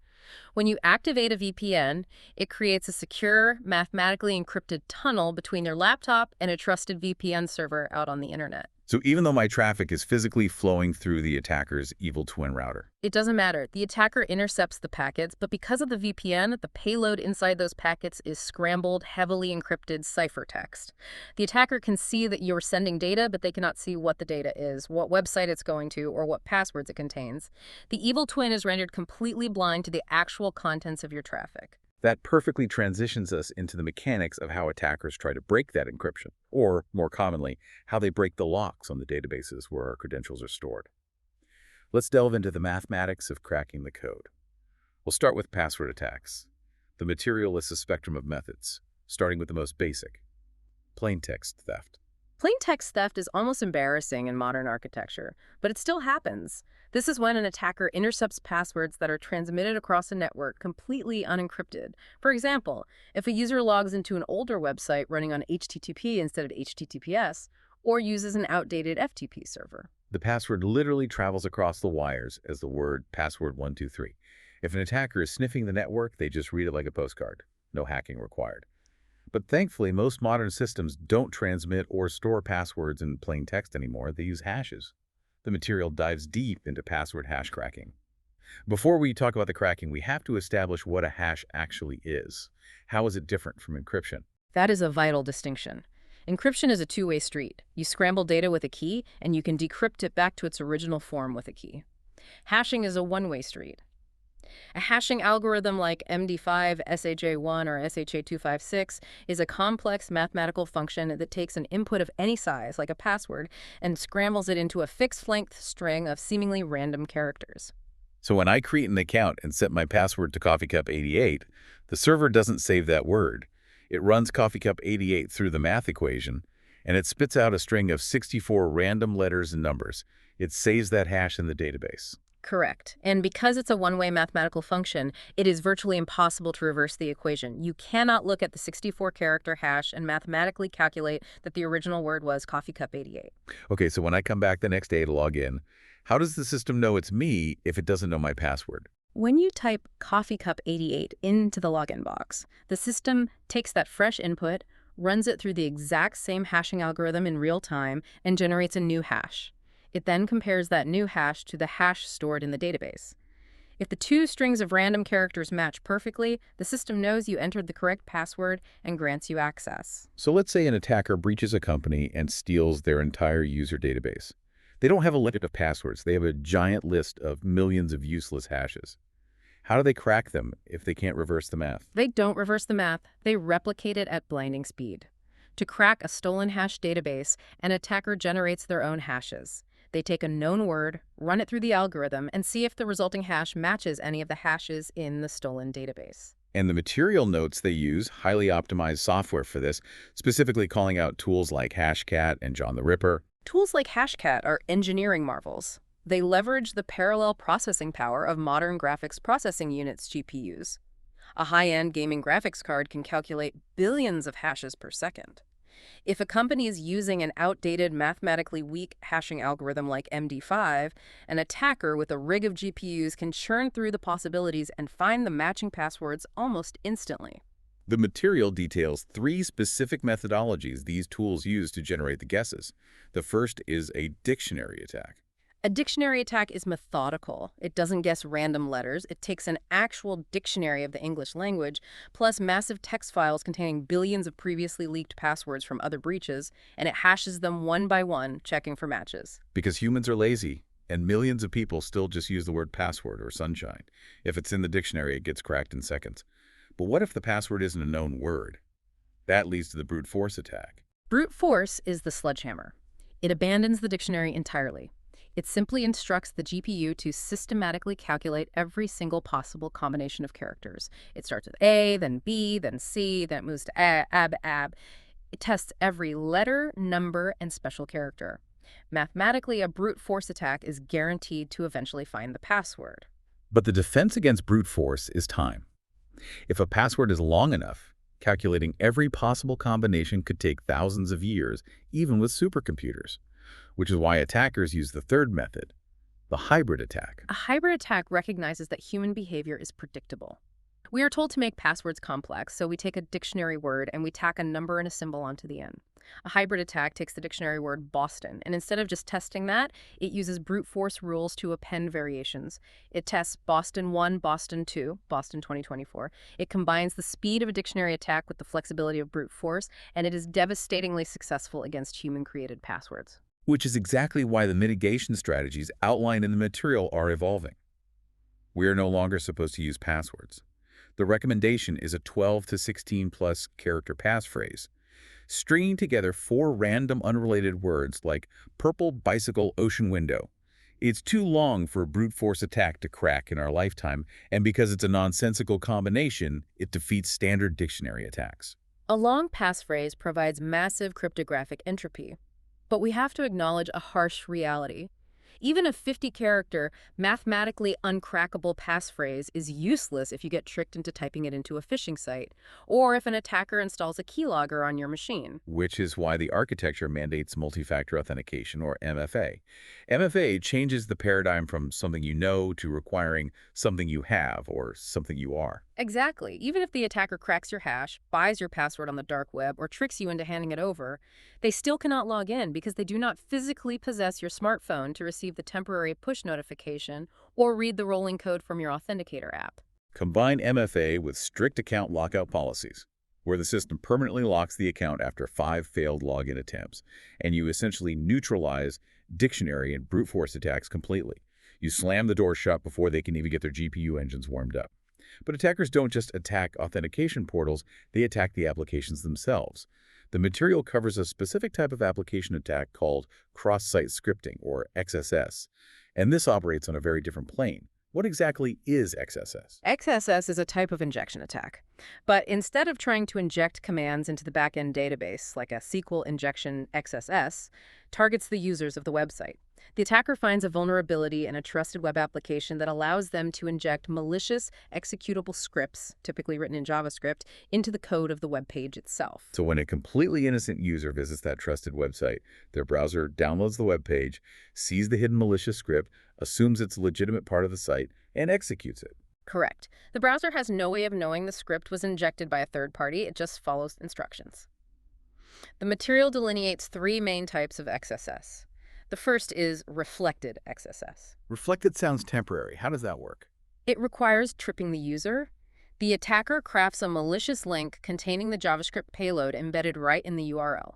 When you activate a VPN, it creates a secure, mathematically encrypted tunnel between your laptop and a trusted VPN server out on the internet. So even though my traffic is physically flowing through the attacker's evil twin router. It doesn't matter. The attacker intercepts the packets, but because of the VPN, the payload inside those packets is scrambled, heavily encrypted ciphertext. The attacker can see that you're sending data, but they cannot see what the data is, what website it's going to, or what passwords it contains. The evil twin is rendered completely blind to the actual contents of your traffic. That perfectly transitions us into the mechanics of how attackers try to break that encryption, or, more commonly, how they break the locks on the databases where our credentials are stored. Let's delve into the mathematics of cracking the code. We'll start with password attacks. The material lists a spectrum of methods, starting with the most basic, plain text theft. Plain text theft is almost embarrassing in modern architecture, but it still happens. This is when an attacker intercepts passwords that are transmitted across a network completely unencrypted. For example, if a user logs into an older website running on HTTP instead of HTTPS, or uses an outdated FTP server. The password literally travels across the wires as the word password123. If an attacker is sniffing the network, they just read it like a postcard. No hacking required. But thankfully, most modern systems don't transmit or store passwords in plain text anymore. They use hashes. The material dives deep into password hash cracking. Before we talk about the cracking, we have to establish what a hash actually is. How is it different from encryption? That is a vital distinction. Encryption is a two-way street. You scramble data with a key, and you can decrypt it back to its original form with a key. Hashing is a one-way street. A hashing algorithm like MD5, SHA-1, or SHA-256 is a complex mathematical function that takes an input of any size, like a password, and scrambles it into a fixed-length string of seemingly random characters. So when I create an account and set my password to CoffeeCup88, the server doesn't save that word. It runs CoffeeCup88 through the math equation, and it spits out a string of 64 random letters and numbers. It saves that hash in the database. Correct. And because it's a one-way mathematical function, it is virtually impossible to reverse the equation. You cannot look at the 64-character hash and mathematically calculate that the original word was CoffeeCup88. Okay, so when I come back the next day to log in, how does the system know it's me if it doesn't know my password? When you type CoffeeCup88 into the login box, the system takes that fresh input, runs it through the exact same hashing algorithm in real time, and generates a new hash. It then compares that new hash to the hash stored in the database. If the two strings of random characters match perfectly, the system knows you entered the correct password and grants you access. So let's say an attacker breaches a company and steals their entire user database. They don't have a list of passwords. They have a giant list of millions of useless hashes. How do they crack them if they can't reverse the math? They don't reverse the math. They replicate it at blinding speed. To crack a stolen hash database, an attacker generates their own hashes. They take a known word, run it through the algorithm, and see if the resulting hash matches any of the hashes in the stolen database. And the material notes they use highly optimized software for this, specifically calling out tools like Hashcat and John the Ripper. Tools like Hashcat are engineering marvels. They leverage the parallel processing power of modern graphics processing units GPUs. A high-end gaming graphics card can calculate billions of hashes per second. If a company is using an outdated, mathematically weak hashing algorithm like MD5, an attacker with a rig of GPUs can churn through the possibilities and find the matching passwords almost instantly. The material details 3 specific methodologies these tools use to generate the guesses. The first is a dictionary attack. A dictionary attack is methodical. It doesn't guess random letters. It takes an actual dictionary of the English language, plus massive text files containing billions of previously leaked passwords from other breaches, and it hashes them one by one, checking for matches. Because humans are lazy, and millions of people still just use the word password or sunshine. If it's in the dictionary, it gets cracked in seconds. But what if the password isn't a known word? That leads to the brute force attack. Brute force is the sledgehammer. It abandons the dictionary entirely. It simply instructs the GPU to systematically calculate every single possible combination of characters. It starts with A, then B, then C, then it moves to AB. It tests every letter, number, and special character. Mathematically, a brute force attack is guaranteed to eventually find the password. But the defense against brute force is time. If a password is long enough, calculating every possible combination could take thousands of years, even with supercomputers. Which is why attackers use the third method, the hybrid attack. A hybrid attack recognizes that human behavior is predictable. We are told to make passwords complex, so we take a dictionary word and we tack a number and a symbol onto the end. A hybrid attack takes the dictionary word Boston, and instead of just testing that, it uses brute force rules to append variations. It tests Boston 1, Boston 2, Boston 2024. It combines the speed of a dictionary attack with the flexibility of brute force, and it is devastatingly successful against human-created passwords. Which is exactly why the mitigation strategies outlined in the material are evolving. We are no longer supposed to use passwords. The recommendation is a 12 to 16 plus character passphrase, stringing together 4 random unrelated words like purple bicycle ocean window. It's too long for a brute force attack to crack in our lifetime, and because it's a nonsensical combination, it defeats standard dictionary attacks. A long passphrase provides massive cryptographic entropy, but we have to acknowledge a harsh reality. Even a 50-character, mathematically uncrackable passphrase is useless if you get tricked into typing it into a phishing site, or if an attacker installs a keylogger on your machine. Which is why the architecture mandates multi-factor authentication, or MFA. MFA changes the paradigm from something you know to requiring something you have or something you are. Exactly. Even if the attacker cracks your hash, buys your password on the dark web, or tricks you into handing it over, they still cannot log in because they do not physically possess your smartphone to receive the temporary push notification or read the rolling code from your authenticator app. Combine MFA with strict account lockout policies, where the system permanently locks the account after 5 failed login attempts, and you essentially neutralize dictionary and brute force attacks completely. You slam the door shut before they can even get their GPU engines warmed up. But attackers don't just attack authentication portals, they attack the applications themselves. The material covers a specific type of application attack called cross-site scripting, or XSS, and this operates on a very different plane. What exactly is XSS? XSS is a type of injection attack. But instead of trying to inject commands into the backend database, like a SQL Injection XSS, targets the users of the website. The attacker finds a vulnerability in a trusted web application that allows them to inject malicious executable scripts, typically written in JavaScript, into the code of the web page itself. So when a completely innocent user visits that trusted website, their browser downloads the web page, sees the hidden malicious script, assumes it's a legitimate part of the site, and executes it. Correct. The browser has no way of knowing the script was injected by a third party. It just follows instructions. The material delineates 3 main types of XSS. The first is reflected XSS. Reflected sounds temporary. How does that work? It requires tripping the user. The attacker crafts a malicious link containing the JavaScript payload embedded right in the URL.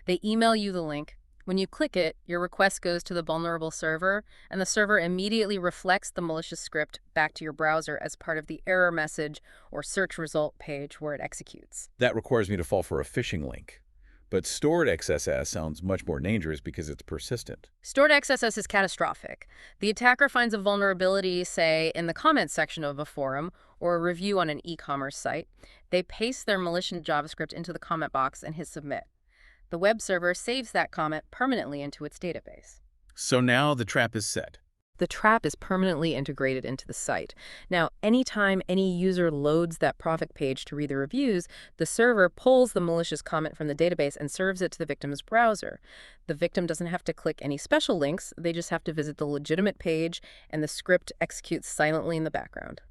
They email you the link. When you click it, your request goes to the vulnerable server, and the server immediately reflects the malicious script back to your browser as part of the error message or search result page where it executes. That requires me to fall for a phishing link. But stored XSS sounds much more dangerous because it's persistent. Stored XSS is catastrophic. The attacker finds a vulnerability, say, in the comments section of a forum or a review on an e-commerce site. They paste their malicious JavaScript into the comment box and hit submit. The web server saves that comment permanently into its database. So now the trap is set. The trap is permanently integrated into the site. Now, anytime any user loads that profit page to read the reviews, the server pulls the malicious comment from the database and serves it to the victim's browser. The victim doesn't have to click any special links. They just have to visit the legitimate page, and the script executes silently in the background.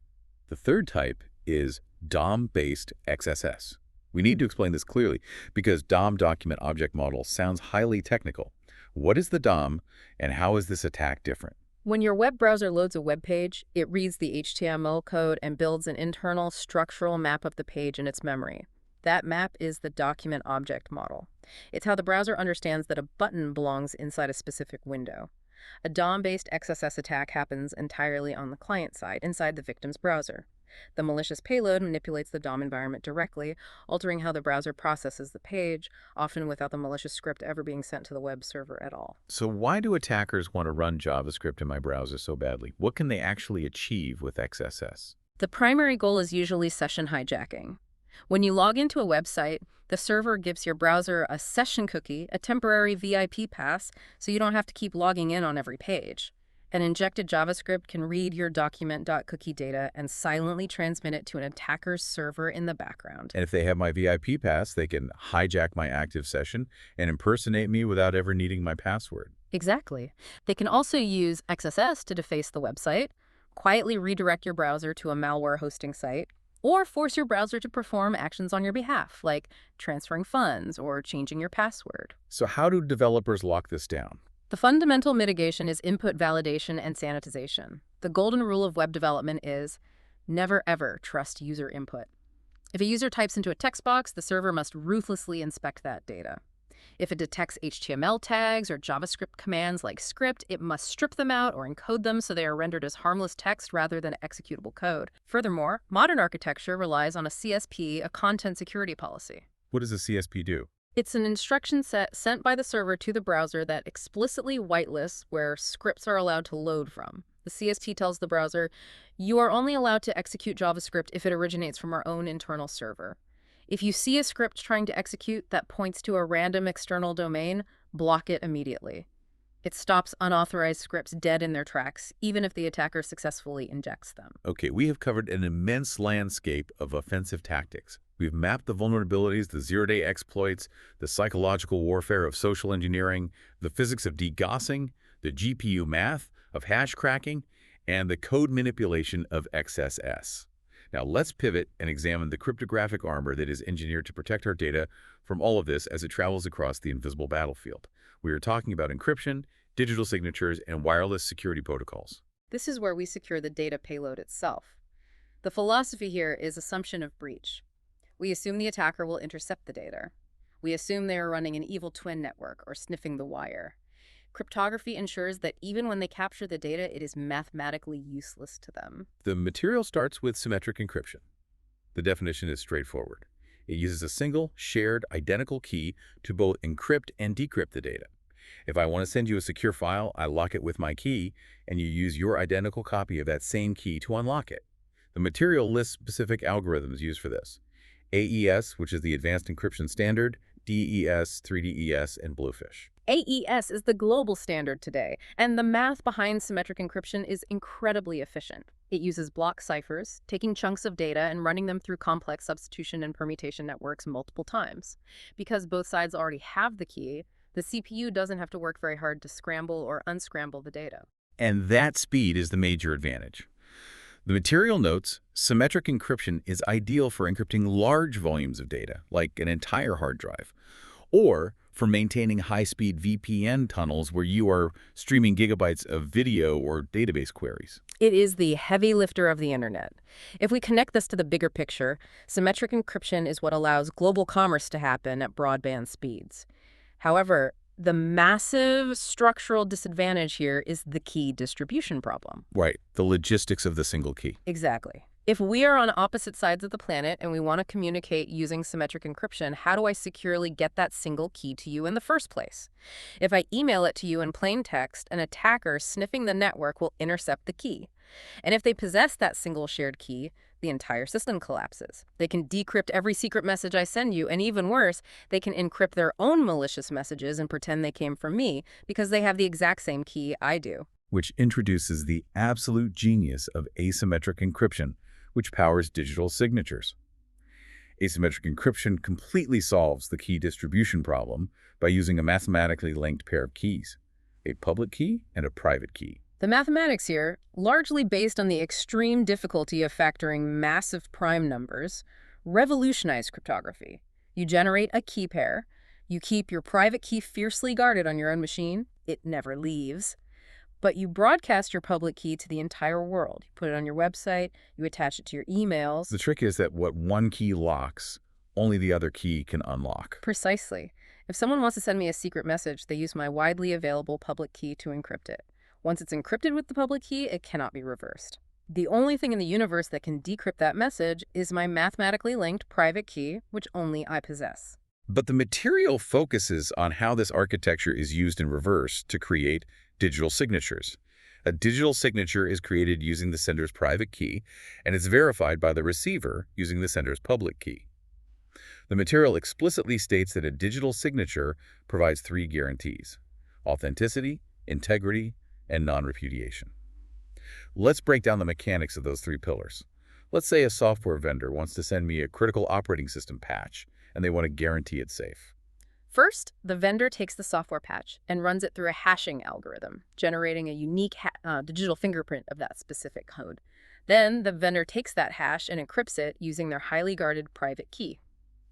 The third type is DOM-based XSS. We need to explain this clearly because DOM document object model sounds highly technical. What is the DOM, and how is this attack different? When your web browser loads a web page, it reads the HTML code and builds an internal structural map of the page in its memory. That map is the document object model. It's how the browser understands that a button belongs inside a specific window. A DOM-based XSS attack happens entirely on the client side, inside the victim's browser. The malicious payload manipulates the DOM environment directly, altering how the browser processes the page, often without the malicious script ever being sent to the web server at all. So why do attackers want to run JavaScript in my browser so badly? What can they actually achieve with XSS? The primary goal is usually session hijacking. When you log into a website, the server gives your browser a session cookie, a temporary VIP pass, so you don't have to keep logging in on every page. An injected JavaScript can read your document.cookie data and silently transmit it to an attacker's server in the background. And if they have my VIP pass, they can hijack my active session and impersonate me without ever needing my password. Exactly. They can also use XSS to deface the website, quietly redirect your browser to a malware hosting site, or force your browser to perform actions on your behalf, like transferring funds or changing your password. So how do developers lock this down? The fundamental mitigation is input validation and sanitization. The golden rule of web development is never ever trust user input. If a user types into a text box, the server must ruthlessly inspect that data. If it detects HTML tags or JavaScript commands like script, it must strip them out or encode them so they are rendered as harmless text rather than executable code. Furthermore, modern architecture relies on a CSP, a content security policy. What does a CSP do? It's an instruction set sent by the server to the browser that explicitly whitelists where scripts are allowed to load from. The CSP tells the browser, you are only allowed to execute JavaScript if it originates from our own internal server. If you see a script trying to execute that points to a random external domain, block it immediately. It stops unauthorized scripts dead in their tracks, even if the attacker successfully injects them. Okay, we have covered an immense landscape of offensive tactics. We've mapped the vulnerabilities, the zero-day exploits, the psychological warfare of social engineering, the physics of DDoSing, the GPU math of hash cracking, and the code manipulation of XSS. Now let's pivot and examine the cryptographic armor that is engineered to protect our data from all of this as it travels across the invisible battlefield. We are talking about encryption, digital signatures, and wireless security protocols. This is where we secure the data payload itself. The philosophy here is assumption of breach. We assume the attacker will intercept the data. We assume they are running an evil twin network or sniffing the wire. Cryptography ensures that even when they capture the data, it is mathematically useless to them. The material starts with symmetric encryption. The definition is straightforward. It uses a single, shared, identical key to both encrypt and decrypt the data. If I want to send you a secure file, I lock it with my key, and you use your identical copy of that same key to unlock it. The material lists specific algorithms used for this. AES, which is the Advanced Encryption Standard, DES, 3DES, and Bluefish. AES is the global standard today, and the math behind symmetric encryption is incredibly efficient. It uses block ciphers, taking chunks of data and running them through complex substitution and permutation networks multiple times. Because both sides already have the key, the CPU doesn't have to work very hard to scramble or unscramble the data. And that speed is the major advantage. The material notes, symmetric encryption is ideal for encrypting large volumes of data, like an entire hard drive, or for maintaining high-speed VPN tunnels where you are streaming gigabytes of video or database queries. It is the heavy lifter of the internet. If we connect this to the bigger picture, symmetric encryption is what allows global commerce to happen at broadband speeds. However, the massive structural disadvantage here is the key distribution problem. Right, the logistics of the single key. Exactly. If we are on opposite sides of the planet and we want to communicate using symmetric encryption, how do I securely get that single key to you in the first place? If I email it to you in plain text, an attacker sniffing the network will intercept the key. And if they possess that single shared key, the entire system collapses. They can decrypt every secret message I send you, and even worse, they can encrypt their own malicious messages and pretend they came from me because they have the exact same key I do. Which introduces the absolute genius of asymmetric encryption, which powers digital signatures. Asymmetric encryption completely solves the key distribution problem by using a mathematically linked pair of keys, a public key and a private key. The mathematics here, largely based on the extreme difficulty of factoring massive prime numbers, revolutionize cryptography. You generate a key pair, you keep your private key fiercely guarded on your own machine, it never leaves, but you broadcast your public key to the entire world. You put it on your website, you attach it to your emails. The trick is that what one key locks, only the other key can unlock. Precisely. If someone wants to send me a secret message, they use my widely available public key to encrypt it. Once it's encrypted with the public key, it cannot be reversed. The only thing in the universe that can decrypt that message is my mathematically linked private key, which only I possess. But the material focuses on how this architecture is used in reverse to create digital signatures. A digital signature is created using the sender's private key, and it's verified by the receiver using the sender's public key. The material explicitly states that a digital signature provides 3 guarantees: authenticity, integrity, and non-repudiation. Let's break down the mechanics of those 3 pillars. Let's say a software vendor wants to send me a critical operating system patch, and they want to guarantee it's safe. First, the vendor takes the software patch and runs it through a hashing algorithm, generating a unique digital fingerprint of that specific code. Then the vendor takes that hash and encrypts it using their highly guarded private key.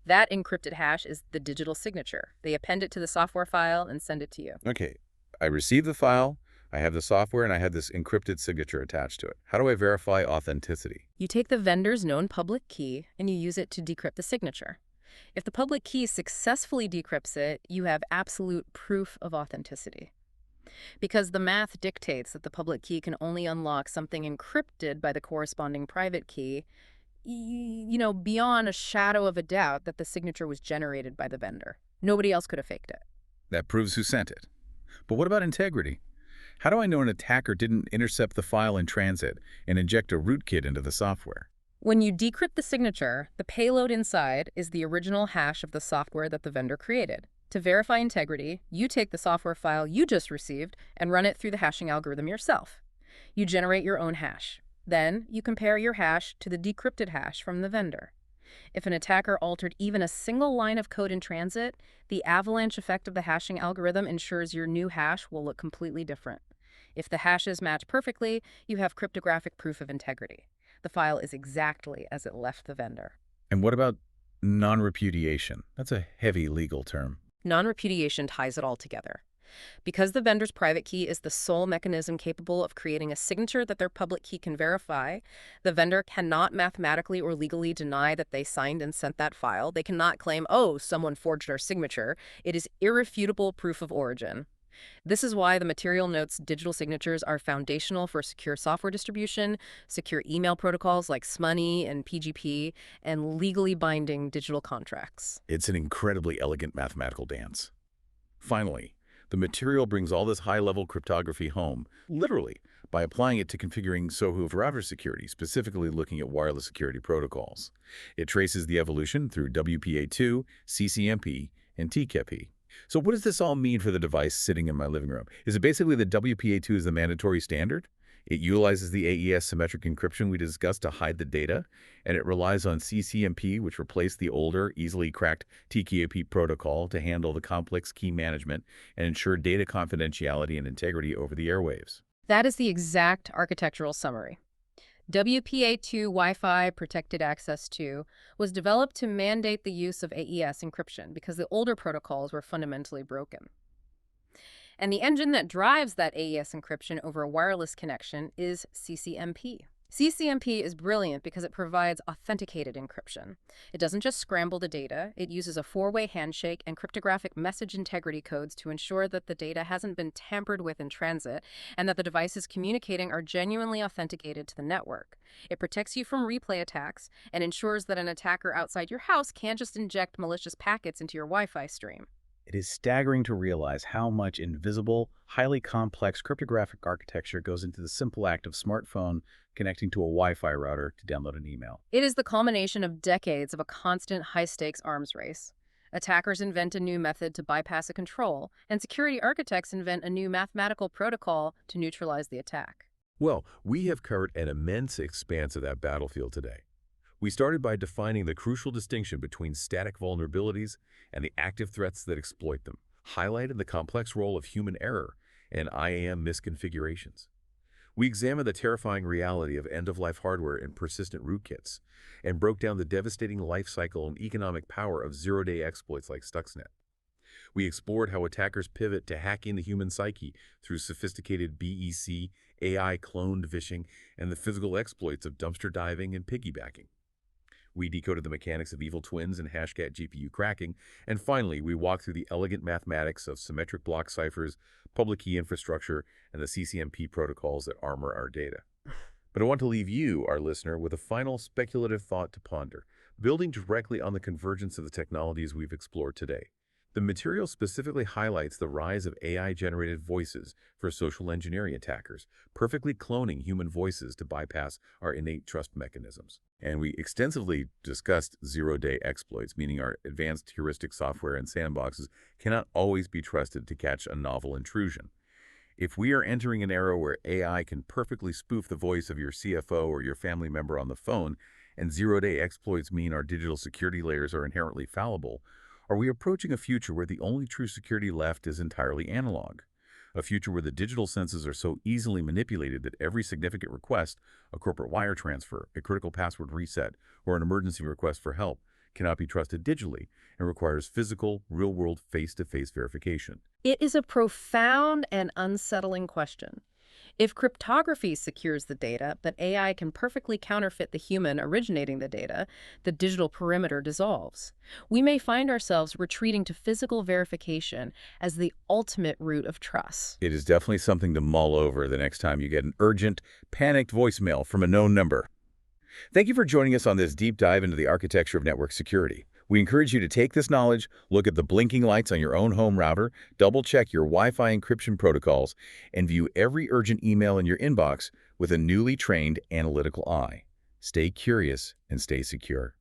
That encrypted hash is the digital signature. They append it to the software file and send it to you. Okay, I receive the file, I have the software, and I have this encrypted signature attached to it. How do I verify authenticity? You take the vendor's known public key and you use it to decrypt the signature. If the public key successfully decrypts it, you have absolute proof of authenticity. Because the math dictates that the public key can only unlock something encrypted by the corresponding private key, beyond a shadow of a doubt that the signature was generated by the vendor. Nobody else could have faked it. That proves who sent it. But what about integrity? How do I know an attacker didn't intercept the file in transit and inject a rootkit into the software? When you decrypt the signature, the payload inside is the original hash of the software that the vendor created. To verify integrity, you take the software file you just received and run it through the hashing algorithm yourself. You generate your own hash. Then, you compare your hash to the decrypted hash from the vendor. If an attacker altered even a single line of code in transit, the avalanche effect of the hashing algorithm ensures your new hash will look completely different. If the hashes match perfectly, you have cryptographic proof of integrity. The file is exactly as it left the vendor. And what about non-repudiation? That's a heavy legal term. Non-repudiation ties it all together. Because the vendor's private key is the sole mechanism capable of creating a signature that their public key can verify, the vendor cannot mathematically or legally deny that they signed and sent that file. They cannot claim, oh, someone forged our signature. It is irrefutable proof of origin. This is why the material notes digital signatures are foundational for secure software distribution, secure email protocols like SMoney and PGP, and legally binding digital contracts. It's an incredibly elegant mathematical dance. Finally, the material brings all this high-level cryptography home, literally, by applying it to configuring SOHO router security, specifically looking at wireless security protocols. It traces the evolution through WPA2, CCMP, and TCAP. So what does this all mean for the device sitting in my living room? Is it basically that WPA2 is the mandatory standard? It utilizes the AES symmetric encryption we discussed to hide the data, and it relies on CCMP, which replaced the older, easily cracked TCAP protocol to handle the complex key management and ensure data confidentiality and integrity over the airwaves. That is the exact architectural summary. WPA2 Wi-Fi Protected Access 2 was developed to mandate the use of AES encryption because the older protocols were fundamentally broken. And the engine that drives that AES encryption over a wireless connection is CCMP. CCMP is brilliant because it provides authenticated encryption. It doesn't just scramble the data, it uses a four-way handshake and cryptographic message integrity codes to ensure that the data hasn't been tampered with in transit and that the devices communicating are genuinely authenticated to the network. It protects you from replay attacks and ensures that an attacker outside your house can't just inject malicious packets into your Wi-Fi stream. It is staggering to realize how much invisible, highly complex cryptographic architecture goes into the simple act of smartphone connecting to a Wi-Fi router to download an email. It is the culmination of decades of a constant high-stakes arms race. Attackers invent a new method to bypass a control, and security architects invent a new mathematical protocol to neutralize the attack. Well, we have covered an immense expanse of that battlefield today. We started by defining the crucial distinction between static vulnerabilities and the active threats that exploit them, highlighted the complex role of human error and IAM misconfigurations. We examined the terrifying reality of end-of-life hardware and persistent rootkits, and broke down the devastating life cycle and economic power of zero-day exploits like Stuxnet. We explored how attackers pivot to hacking the human psyche through sophisticated BEC, AI-cloned phishing, and the physical exploits of dumpster diving and piggybacking. We decoded the mechanics of evil twins and hashcat GPU cracking, and finally, we walked through the elegant mathematics of symmetric block ciphers, public key infrastructure, and the CCMP protocols that armor our data. But I want to leave you, our listener, with a final speculative thought to ponder, building directly on the convergence of the technologies we've explored today. The material specifically highlights the rise of AI-generated voices for social engineering attackers, perfectly cloning human voices to bypass our innate trust mechanisms. And we extensively discussed zero-day exploits, meaning our advanced heuristic software and sandboxes cannot always be trusted to catch a novel intrusion. If we are entering an era where AI can perfectly spoof the voice of your CFO or your family member on the phone, and zero-day exploits mean our digital security layers are inherently fallible, are we approaching a future where the only true security left is entirely analog? a future where the digital senses are so easily manipulated that every significant request, a corporate wire transfer, a critical password reset, or an emergency request for help, cannot be trusted digitally and requires physical, real-world, face-to-face verification. It is a profound and unsettling question. If cryptography secures the data, but AI can perfectly counterfeit the human originating the data, the digital perimeter dissolves. We may find ourselves retreating to physical verification as the ultimate root of trust. It is definitely something to mull over the next time you get an urgent, panicked voicemail from a known number. Thank you for joining us on this deep dive into the architecture of network security. We encourage you to take this knowledge, look at the blinking lights on your own home router, double-check your Wi-Fi encryption protocols, and view every urgent email in your inbox with a newly trained analytical eye. Stay curious and stay secure.